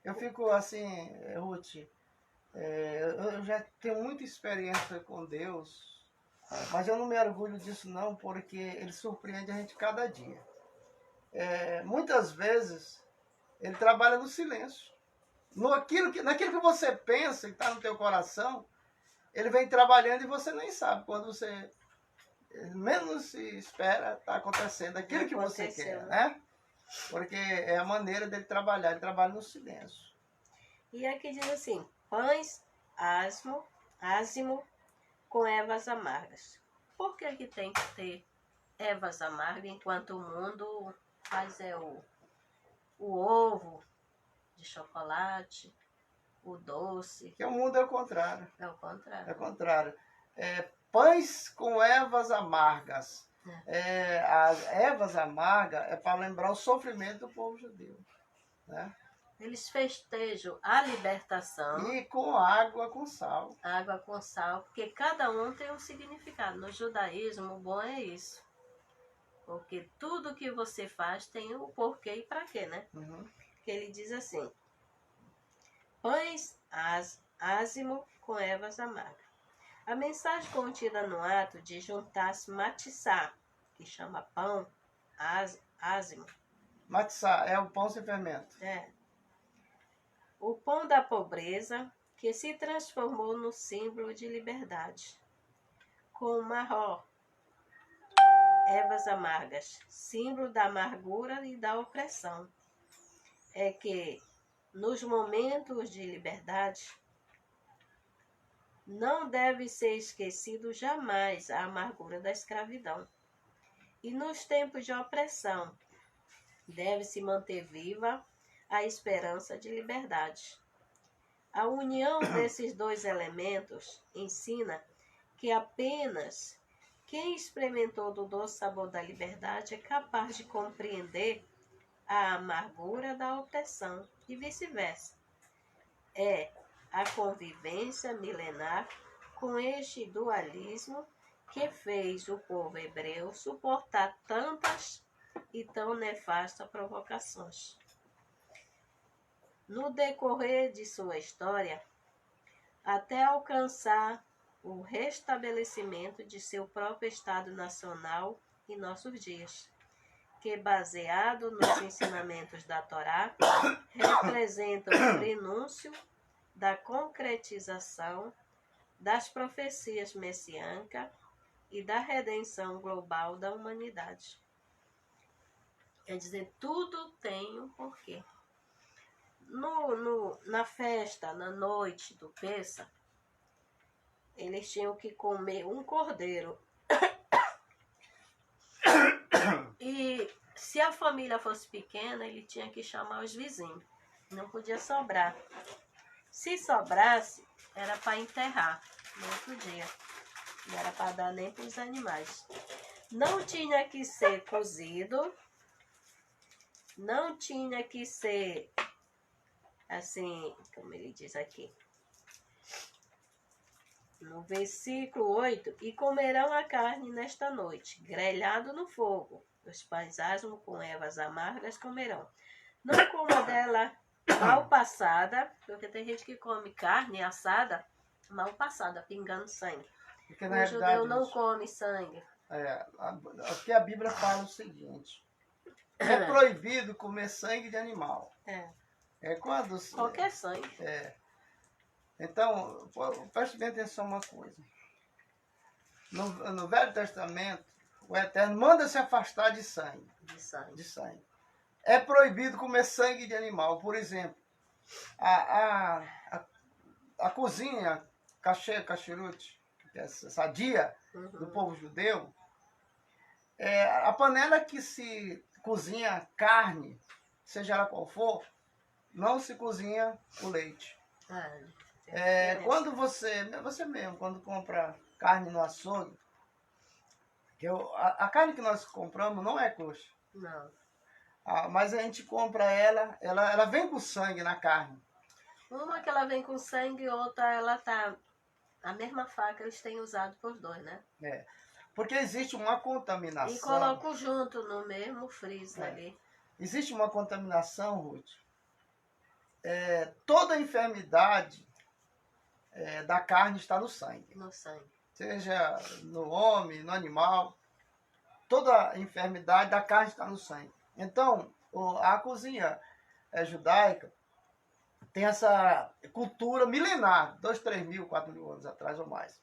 [SPEAKER 1] Eu fico assim, Ruth, eu já tenho muita experiência com Deus, mas eu não me orgulho disso não, porque Ele surpreende a gente cada dia. Muitas vezes, Ele trabalha no silêncio. Naquilo que você pensa, que está no teu coração, Ele vem trabalhando e você nem sabe. Quando você menos se espera, está acontecendo aquilo que você quer, né? Porque é a maneira dele trabalhar, ele trabalha no silêncio.
[SPEAKER 2] E aqui diz assim, pães ázimo com ervas amargas. Por que tem que ter ervas amargas enquanto o mundo faz o ovo de chocolate, o doce?
[SPEAKER 1] Porque o mundo é o contrário.
[SPEAKER 2] É o contrário.
[SPEAKER 1] É o contrário. Pães com ervas amargas. As ervas amargas é para lembrar o sofrimento do povo judeu. Né?
[SPEAKER 2] Eles festejam a libertação.
[SPEAKER 1] E com água com sal.
[SPEAKER 2] Água com sal, porque cada um tem um significado. No judaísmo, o bom é isso. Porque tudo que você faz tem o porquê e para quê, né?
[SPEAKER 1] Uhum.
[SPEAKER 2] Que ele diz assim, pães ázimo com ervas amargas. A mensagem contida no ato de juntar-se matissá, que chama pão ázimo.
[SPEAKER 1] Matissá é o pão sem fermento.
[SPEAKER 2] O pão da pobreza, que se transformou no símbolo de liberdade. Com marró, ervas amargas, símbolo da amargura e da opressão. É que, nos momentos de liberdade, não deve ser esquecido jamais a amargura da escravidão. E nos tempos de opressão, deve-se manter viva a esperança de liberdade. A união desses dois elementos ensina que apenas quem experimentou do doce sabor da liberdade é capaz de compreender a amargura da opressão e vice-versa. É a convivência milenar com este dualismo que fez o povo hebreu suportar tantas e tão nefastas provocações. No decorrer de sua história, até alcançar o restabelecimento de seu próprio Estado Nacional em nossos dias, que, baseado nos ensinamentos da Torá, representa o prenúncio da concretização das profecias messiânicas e da redenção global da humanidade. Quer dizer, tudo tem um porquê. Na festa, na noite do Pêssar, eles tinham que comer um cordeiro. E se a família fosse pequena, ele tinha que chamar os vizinhos. Não podia sobrar. Se sobrasse, era para enterrar no outro dia. Não era para dar nem para os animais. Não tinha que ser cozido. Não tinha que ser assim, como ele diz aqui. No versículo 8, e comerão a carne nesta noite, grelhado no fogo. Os pães asmos com ervas amargas comerão. Não coma dela mal passada, porque tem gente que come carne assada mal passada, pingando sangue.
[SPEAKER 1] Porque,
[SPEAKER 2] O judeu não come sangue.
[SPEAKER 1] Aqui a Bíblia fala o seguinte: é proibido comer sangue de animal. Quando
[SPEAKER 2] qualquer sangue.
[SPEAKER 1] Então, preste bem atenção uma coisa. No Velho Testamento, o Eterno manda se afastar de sangue. De sangue. É proibido comer sangue de animal. Por exemplo, a cozinha kasherut, que é sadia do povo judeu, a panela que se cozinha carne, seja ela qual for, não se cozinha o leite. Quando você mesmo, quando compra carne no açougue, a carne que nós compramos não é coxa.
[SPEAKER 2] Não.
[SPEAKER 1] Mas a gente compra ela vem com sangue na carne.
[SPEAKER 2] Uma que ela vem com sangue, outra ela tá... A mesma faca eles têm usado por dois, né?
[SPEAKER 1] Porque existe uma contaminação.
[SPEAKER 2] E colocam junto no mesmo freezer ali.
[SPEAKER 1] Existe uma contaminação, Ruth. Toda enfermidade da carne está no sangue.
[SPEAKER 2] No sangue.
[SPEAKER 1] Seja no homem, no animal. Toda enfermidade da carne está no sangue. Então, a cozinha judaica tem essa cultura milenar, 2, 3 mil, 4 mil anos atrás ou mais,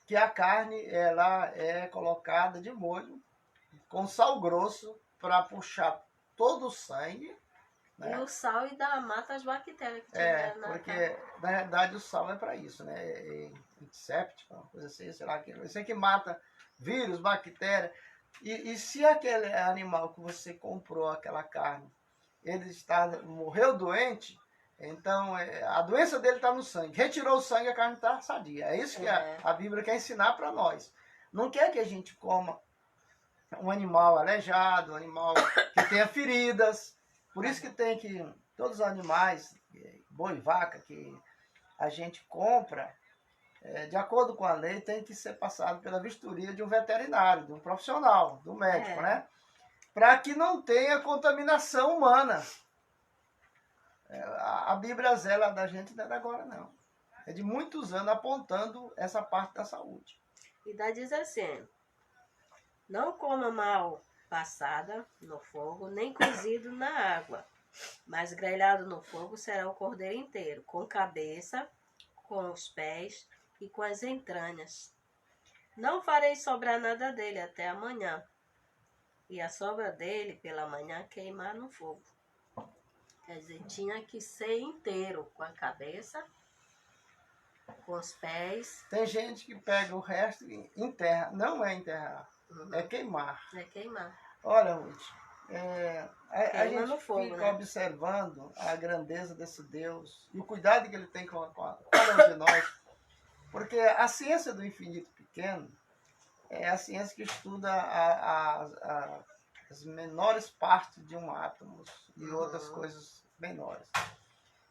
[SPEAKER 1] que a carne ela é colocada de molho com sal grosso para puxar todo o sangue. Né?
[SPEAKER 2] E o sal mata as bactérias que tiver na
[SPEAKER 1] porque
[SPEAKER 2] carne.
[SPEAKER 1] Na verdade o sal é para isso, né? É antisséptico, uma coisa assim, sei lá, isso é que mata vírus, bactérias. E se aquele animal que você comprou aquela carne, morreu doente, então a doença dele está no sangue. Retirou o sangue, a carne está sadia. É isso que a Bíblia quer ensinar para nós. Não quer que a gente coma um animal aleijado, um animal que tenha feridas. Por isso que todos os animais, boi e vaca, que a gente compra, de acordo com a lei, tem que ser passado pela vistoria de um veterinário, de um profissional, do médico, né? Para que não tenha contaminação humana. A Bíblia zela da gente não é de agora, não. É de muitos anos apontando essa parte da saúde.
[SPEAKER 2] E diz assim: não coma mal passada no fogo, nem cozido na água, mas grelhado no fogo será o cordeiro inteiro, com cabeça, com os pés e com as entranhas. Não farei sobrar nada dele até amanhã, e a sobra dele pela manhã queimar no fogo. Quer dizer, tinha que ser inteiro, com a cabeça, com os pés.
[SPEAKER 1] Tem gente que pega o resto e enterra. Não é enterrar, é queimar.
[SPEAKER 2] É queimar.
[SPEAKER 1] Olha, Ruth, a gente
[SPEAKER 2] no fogo,
[SPEAKER 1] fica
[SPEAKER 2] né?
[SPEAKER 1] observando a grandeza desse Deus e o cuidado que ele tem com cada um de nós. Porque a ciência do infinito pequeno é a ciência que estuda as menores partes de um átomo e outras coisas menores.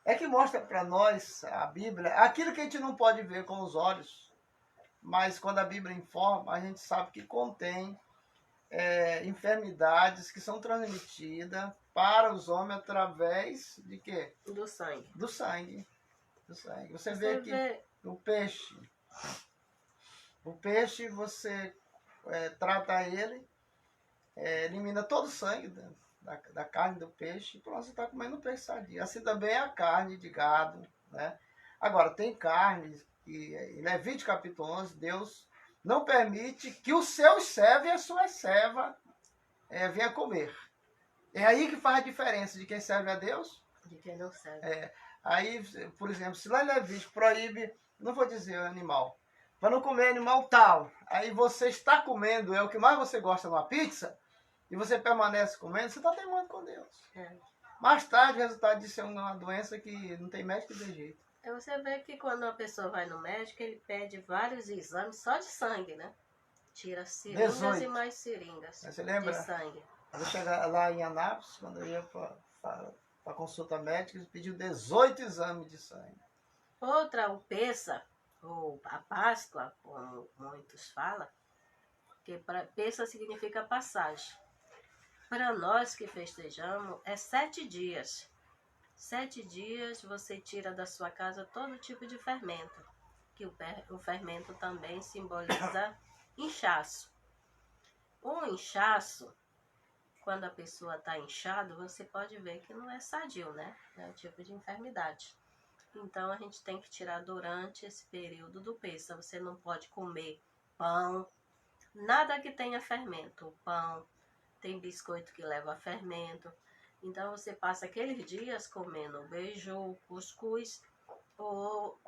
[SPEAKER 1] É que mostra para nós, a Bíblia, aquilo que a gente não pode ver com os olhos, mas quando a Bíblia informa, a gente sabe que contém enfermidades que são transmitidas para os homens através de quê?
[SPEAKER 2] Do sangue.
[SPEAKER 1] Do sangue. Você vê aqui o peixe. O peixe, você trata ele, elimina todo o sangue da carne do peixe, e pronto, você está comendo peixe sadio. Assim também é a carne de gado, né? Agora, tem carnes que em Levítico capítulo 11, Deus não permite que os seus servos e a sua serva venha comer. É aí que faz a diferença de quem serve a Deus.
[SPEAKER 2] De quem não serve.
[SPEAKER 1] Aí, por exemplo, se lá em Levítico proíbe, não vou dizer o animal, para não comer animal tal, aí você está comendo, é o que mais você gosta numa pizza, e você permanece comendo, você está teimando com Deus. Mais tarde, o resultado disso é uma doença que não tem médico de jeito.
[SPEAKER 2] Você vê que quando uma pessoa vai no médico, ele pede vários exames só de sangue, né? Tira seringas
[SPEAKER 1] 18.
[SPEAKER 2] e mais seringas
[SPEAKER 1] Você lembra?
[SPEAKER 2] de sangue.
[SPEAKER 1] Eu chegar lá em Anápolis, quando eu ia para consulta médica, eles pediam 18 exames de sangue.
[SPEAKER 2] Outra, o Pêssar, ou a Páscoa, como muitos falam, que Pêssar significa passagem. Para nós que festejamos, é 7 dias. 7 dias você tira da sua casa todo tipo de fermento, que o fermento também simboliza inchaço. O inchaço, quando a pessoa está inchada, você pode ver que não é sadio, né? É um tipo de enfermidade. Então a gente tem que tirar durante esse período do Pêssar. Você não pode comer pão, nada que tenha fermento. O pão, tem biscoito que leva fermento. Então você passa aqueles dias comendo beiju, cuscuz ou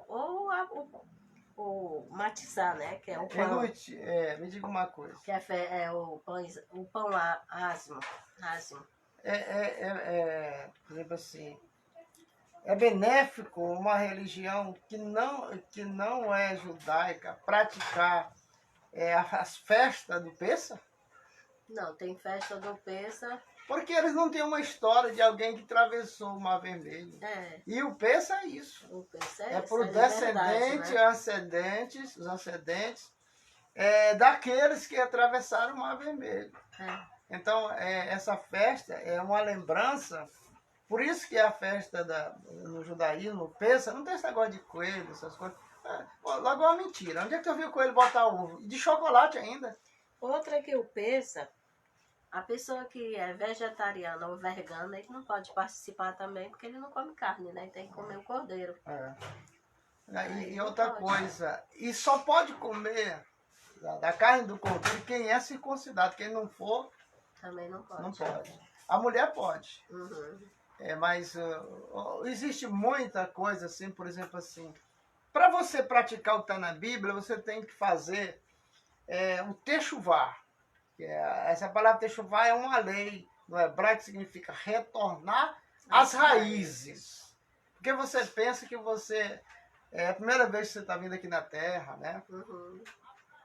[SPEAKER 2] matizá, né? Que é o pão.
[SPEAKER 1] Ruth, me diga uma coisa.
[SPEAKER 2] Que é o pão asmo.
[SPEAKER 1] Por exemplo assim, é benéfico uma religião que não é judaica praticar as festas do Pêssar?
[SPEAKER 2] Não, tem festa do Pêssar.
[SPEAKER 1] Porque eles não têm uma história de alguém que atravessou o Mar Vermelho. E o Pêssar é isso.
[SPEAKER 2] O Pêssar
[SPEAKER 1] é por descendente, né? Os ascendentes daqueles que atravessaram o Mar Vermelho. Então, essa festa é uma lembrança. Por isso que a festa no judaísmo, no Pêssar, não tem esse negócio de coelho, essas coisas. Logo é uma mentira. Onde é que tu viu o coelho botar ovo? E de chocolate ainda.
[SPEAKER 2] Outra que o Pêssar, a pessoa que é vegetariana ou vegana, ele não pode participar também, porque ele não come carne, né? Ele tem que comer o cordeiro.
[SPEAKER 1] E outra coisa, e só pode comer da carne do cordeiro quem é circuncidado. Quem não for,
[SPEAKER 2] também não pode.
[SPEAKER 1] Não pode. A mulher pode.
[SPEAKER 2] Uhum.
[SPEAKER 1] Mas existe muita coisa assim, por exemplo assim, para você praticar o que está na Bíblia, você tem que fazer o techuvá. Essa palavra techuvá é uma lei no hebraico, significa retornar às raízes. Porque você pensa que você é a primeira vez que você está vindo aqui na Terra, né?
[SPEAKER 2] Uhum.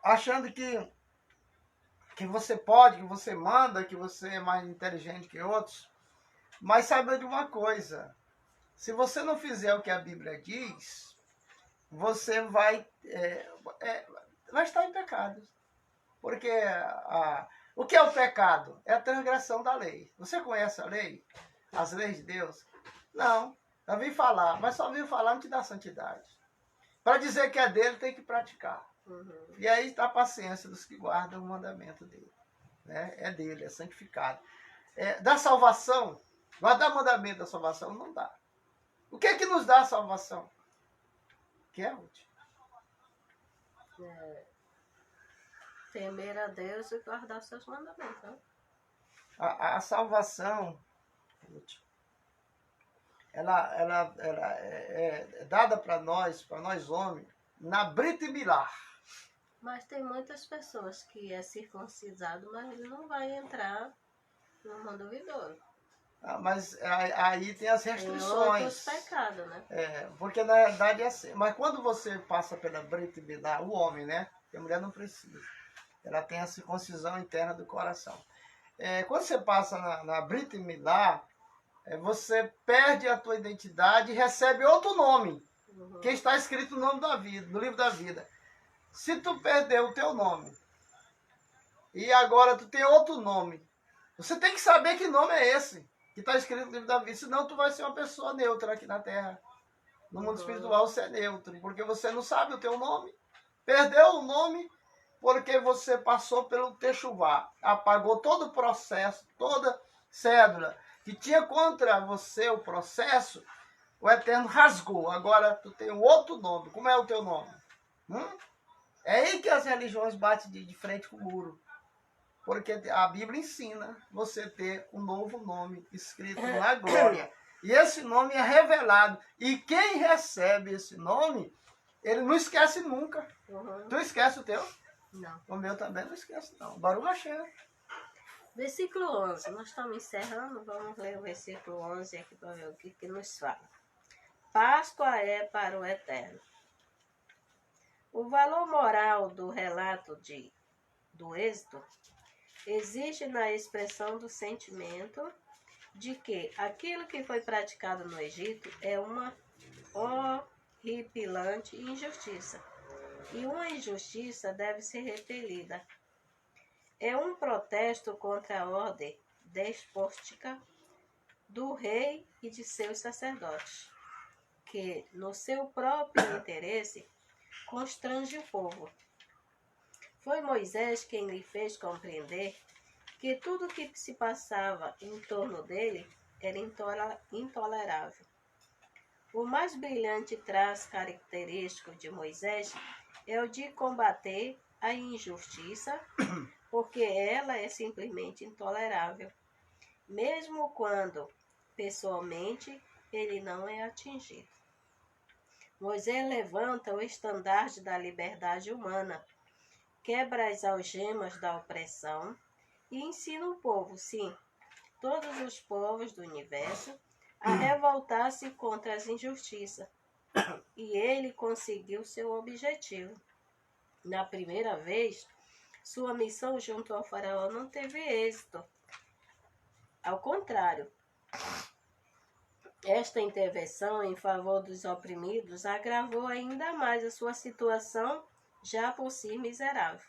[SPEAKER 1] Achando que você pode, que você manda, que você é mais inteligente que outros. Mas saiba de uma coisa, se você não fizer o que a Bíblia diz, você vai estar em pecado. Porque o que é o pecado? É a transgressão da lei. Você conhece a lei? As leis de Deus? Não. Já vi falar, mas só viu falar não te dá santidade. Para dizer que é dele, tem que praticar.
[SPEAKER 2] Uhum.
[SPEAKER 1] E aí está a paciência dos que guardam o mandamento dele. Né? É dele, é santificado. Da salvação, guardar o mandamento da salvação não dá. O que é que nos dá a salvação? Que é útil.
[SPEAKER 2] Temer a Deus e guardar seus mandamentos. Né?
[SPEAKER 1] A salvação, ela é dada para nós homens, na Brit Milá.
[SPEAKER 2] Mas tem muitas pessoas que é circuncidado, mas ele não vai entrar no mundo vindouro.
[SPEAKER 1] Mas aí tem as restrições.
[SPEAKER 2] Tem outros pecados, né?
[SPEAKER 1] Porque na verdade é assim. Mas quando você passa pela Brit Milá, o homem, né? Porque a mulher não precisa. Ela tem a circuncisão interna do coração. Quando você passa na Brit Milá, você perde a tua identidade e recebe outro nome. Uhum. Que está escrito no nome da vida, no livro da vida. Se tu perdeu o teu nome e agora tu tem outro nome, você tem que saber que nome é esse que está escrito no livro da vida, senão tu vai ser uma pessoa neutra aqui na Terra. No mundo espiritual você é neutro, porque você não sabe o teu nome, perdeu o nome porque você passou pelo techuvá, apagou todo o processo, toda cédula que tinha contra você o processo, o Eterno rasgou. Agora tu tem um outro nome. Como é o teu nome? É aí que as religiões batem de frente com o muro. Porque a Bíblia ensina você ter um novo nome escrito na glória. E esse nome é revelado. E quem recebe esse nome, ele não esquece nunca. Tu esquece o teu?
[SPEAKER 2] Não.
[SPEAKER 1] O meu também não esquece, não. Baruch Hashem.
[SPEAKER 2] Versículo 11. Nós estamos encerrando. Vamos ler o versículo 11 aqui para ver o que nos fala. Páscoa é para o eterno. O valor moral do relato do Êxodo existe na expressão do sentimento de que aquilo que foi praticado no Egito é uma horripilante injustiça. E uma injustiça deve ser repelida. É um protesto contra a ordem despótica do rei e de seus sacerdotes, que, no seu próprio interesse, constrange o povo. Foi Moisés quem lhe fez compreender que tudo o que se passava em torno dele era intolerável. O mais brilhante traço característico de Moisés é o de combater a injustiça, porque ela é simplesmente intolerável, mesmo quando, pessoalmente, ele não é atingido. Moisés levanta o estandarte da liberdade humana, quebra as algemas da opressão e ensina o povo, sim, todos os povos do universo, a revoltar-se contra as injustiças. E ele conseguiu seu objetivo. Na primeira vez, sua missão junto ao faraó não teve êxito. Ao contrário, esta intervenção em favor dos oprimidos agravou ainda mais a sua situação, já por si miserável.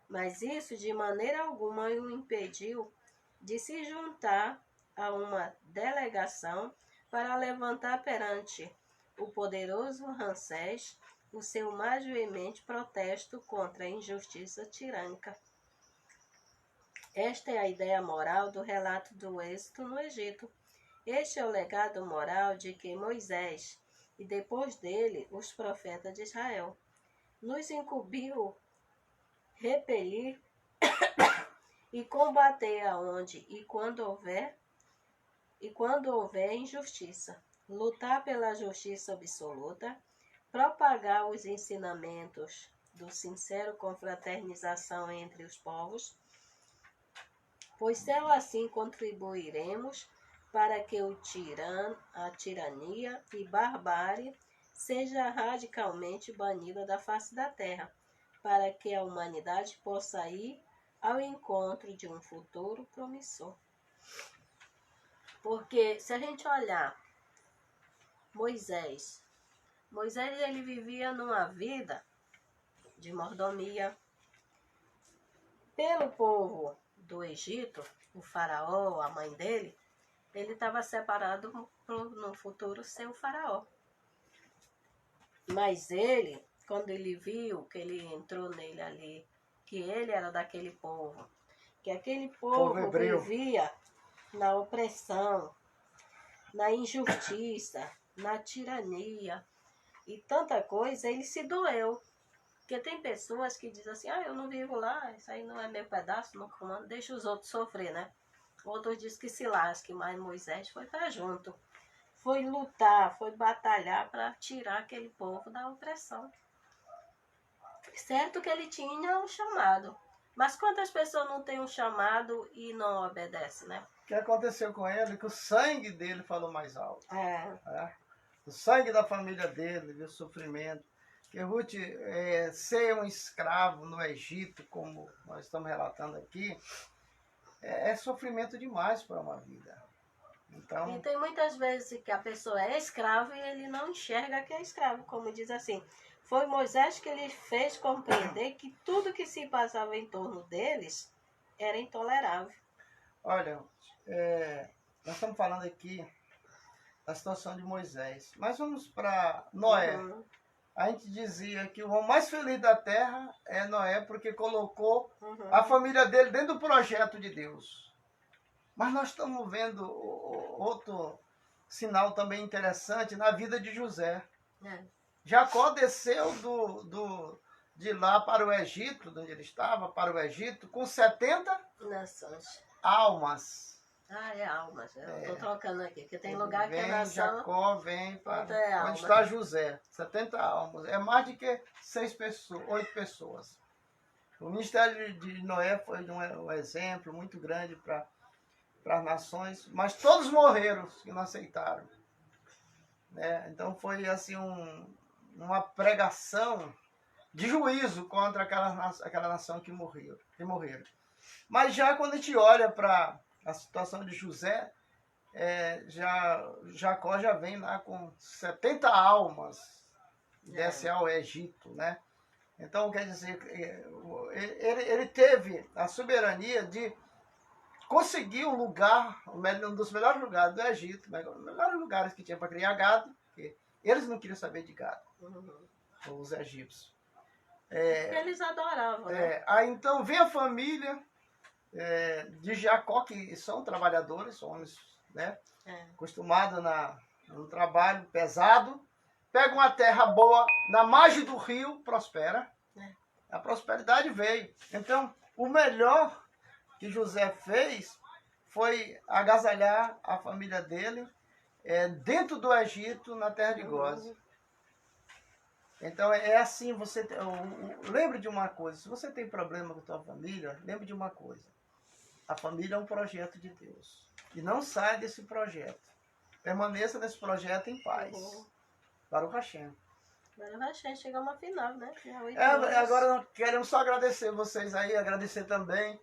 [SPEAKER 2] Mas isso de maneira alguma o impediu de se juntar a uma delegação para levantar perante o poderoso Ramsés o seu mais veemente protesto contra a injustiça tirânica. Esta é a ideia moral do relato do êxodo no Egito. Este é o legado moral de que Moisés, e depois dele os profetas de Israel, nos incumbiu repelir e combater aonde e quando houver injustiça, lutar pela justiça absoluta, propagar os ensinamentos do sincero confraternização entre os povos, pois só assim contribuiremos para que a tirania e barbárie seja radicalmente banida da face da terra, para que a humanidade possa ir ao encontro de um futuro promissor. Porque se a gente olhar Moisés ele vivia numa vida de mordomia pelo povo do Egito, o faraó, a mãe dele, ele estava separado no futuro ser o faraó. Mas ele, quando ele viu que ele entrou nele ali, que ele era daquele povo, que aquele povo vivia na opressão, na injustiça, na tirania e tanta coisa, ele se doeu. Porque tem pessoas que dizem assim, eu não vivo lá, isso aí não é meu pedaço, não comando, deixa os outros sofrer, né? Outros dizem que se lasque, mas Moisés foi para junto. Foi lutar, foi batalhar para tirar aquele povo da opressão. Certo que ele tinha um chamado. Mas quantas pessoas não têm um chamado e não obedecem, né?
[SPEAKER 1] O que aconteceu com ele? Que o sangue dele falou mais alto. O sangue da família dele, viu o sofrimento. Que Ruth, ser um escravo no Egito, como nós estamos relatando aqui, é sofrimento demais para uma vida. Então,
[SPEAKER 2] e tem muitas vezes que a pessoa é escrava e ele não enxerga que é escravo, como diz assim. Foi Moisés que lhe fez compreender que tudo que se passava em torno deles era intolerável.
[SPEAKER 1] Olha, nós estamos falando aqui da situação de Moisés. Mas vamos para Noé. A gente dizia que o homem mais feliz da terra é Noé, porque colocou a família dele dentro do projeto de Deus. Mas nós estamos vendo outro sinal também interessante na vida de José. Jacó desceu de lá para o Egito, de onde ele estava, para o Egito, com 70
[SPEAKER 2] nações.
[SPEAKER 1] almas.
[SPEAKER 2] Ah, é almas. Eu estou
[SPEAKER 1] É.
[SPEAKER 2] trocando aqui, porque tem lugar que é
[SPEAKER 1] Vem
[SPEAKER 2] nação.
[SPEAKER 1] Jacó, vem para
[SPEAKER 2] outra é alma.
[SPEAKER 1] onde está José. 70 almas. É mais do que 8 pessoas. O ministério de Noé foi um exemplo muito grande para as nações, mas todos morreram que não aceitaram. Né? Então foi assim uma pregação de juízo contra aquela nação que morreram. Mas já quando a gente olha para a situação de José, Jacó já vem lá com 70 almas, desce ao Egito, né? Então, quer dizer, ele teve a soberania de conseguir um lugar, um dos melhores lugares do Egito, os melhores lugares que tinha para criar gado, porque eles não queriam saber de gado, os egípcios.
[SPEAKER 2] Eles adoravam, né?
[SPEAKER 1] Aí então vem a família de Jacó, que são trabalhadores, homens, né? Acostumados no trabalho pesado, pega uma terra boa na margem do rio, prospera. A prosperidade veio. Então, o melhor que José fez foi agasalhar a família dele dentro do Egito, na terra de Gósen. Então, é assim, lembre de uma coisa, se você tem problema com a sua família, lembre de uma coisa. A família é um projeto de Deus. E não saia desse projeto. Permaneça nesse projeto em paz. Baruch Hashem.
[SPEAKER 2] Baruch Hashem, chegamos à final, né?
[SPEAKER 1] Agora queremos só agradecer vocês aí, agradecer também.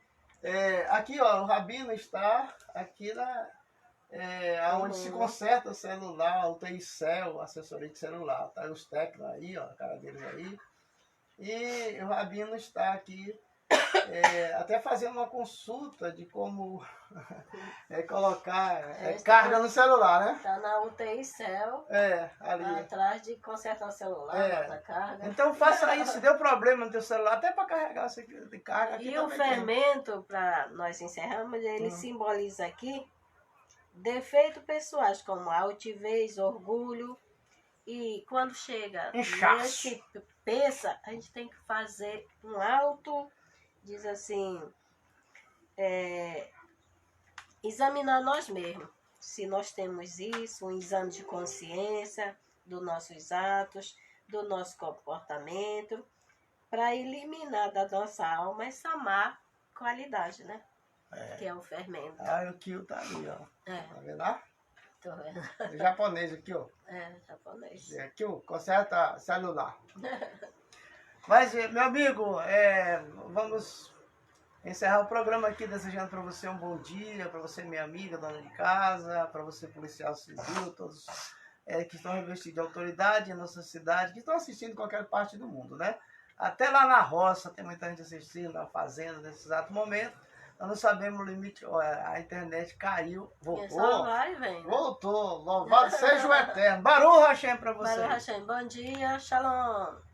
[SPEAKER 1] Aqui, ó, o Rabino está aqui onde se conserta o celular, o TICEL, assessoria de celular. Tá os técnicos aí, ó, a cara deles aí. E o Rabino está aqui até fazendo uma consulta de como colocar carga no celular, né?
[SPEAKER 2] Está na UTI Cell,
[SPEAKER 1] ali.
[SPEAKER 2] atrás de consertar o celular, bota carga.
[SPEAKER 1] Então faça isso, se deu problema no teu celular, até para carregar isso aqui de carga. Aqui
[SPEAKER 2] e o fermento, para nós encerrarmos, ele simboliza aqui defeitos pessoais, como altivez, orgulho. E quando chega nesse peça, a gente tem que fazer um alto, diz assim, examinar nós mesmos. Se nós temos isso, um exame de consciência dos nossos atos, do nosso comportamento, para eliminar da nossa alma essa má qualidade, né? Que é o fermento.
[SPEAKER 1] O Kio tá ali, ó. Tá vendo lá?
[SPEAKER 2] Tô vendo.
[SPEAKER 1] O japonês aqui, ó.
[SPEAKER 2] Japonês.
[SPEAKER 1] Aqui, ó, conserta celular. Mas, meu amigo, vamos encerrar o programa aqui desejando para você um bom dia, para você, minha amiga, dona de casa, para você, policial civil, todos que estão revestidos de autoridade em nossa cidade, que estão assistindo em qualquer parte do mundo, né? Até lá na roça tem muita gente assistindo, na fazenda, nesse exato momento. Nós não sabemos o limite, a internet caiu, voltou.
[SPEAKER 2] Só vai e vem, né?
[SPEAKER 1] Voltou, louvado seja o Eterno. Baruch Hashem para você.
[SPEAKER 2] Baruch Hashem, bom dia, shalom.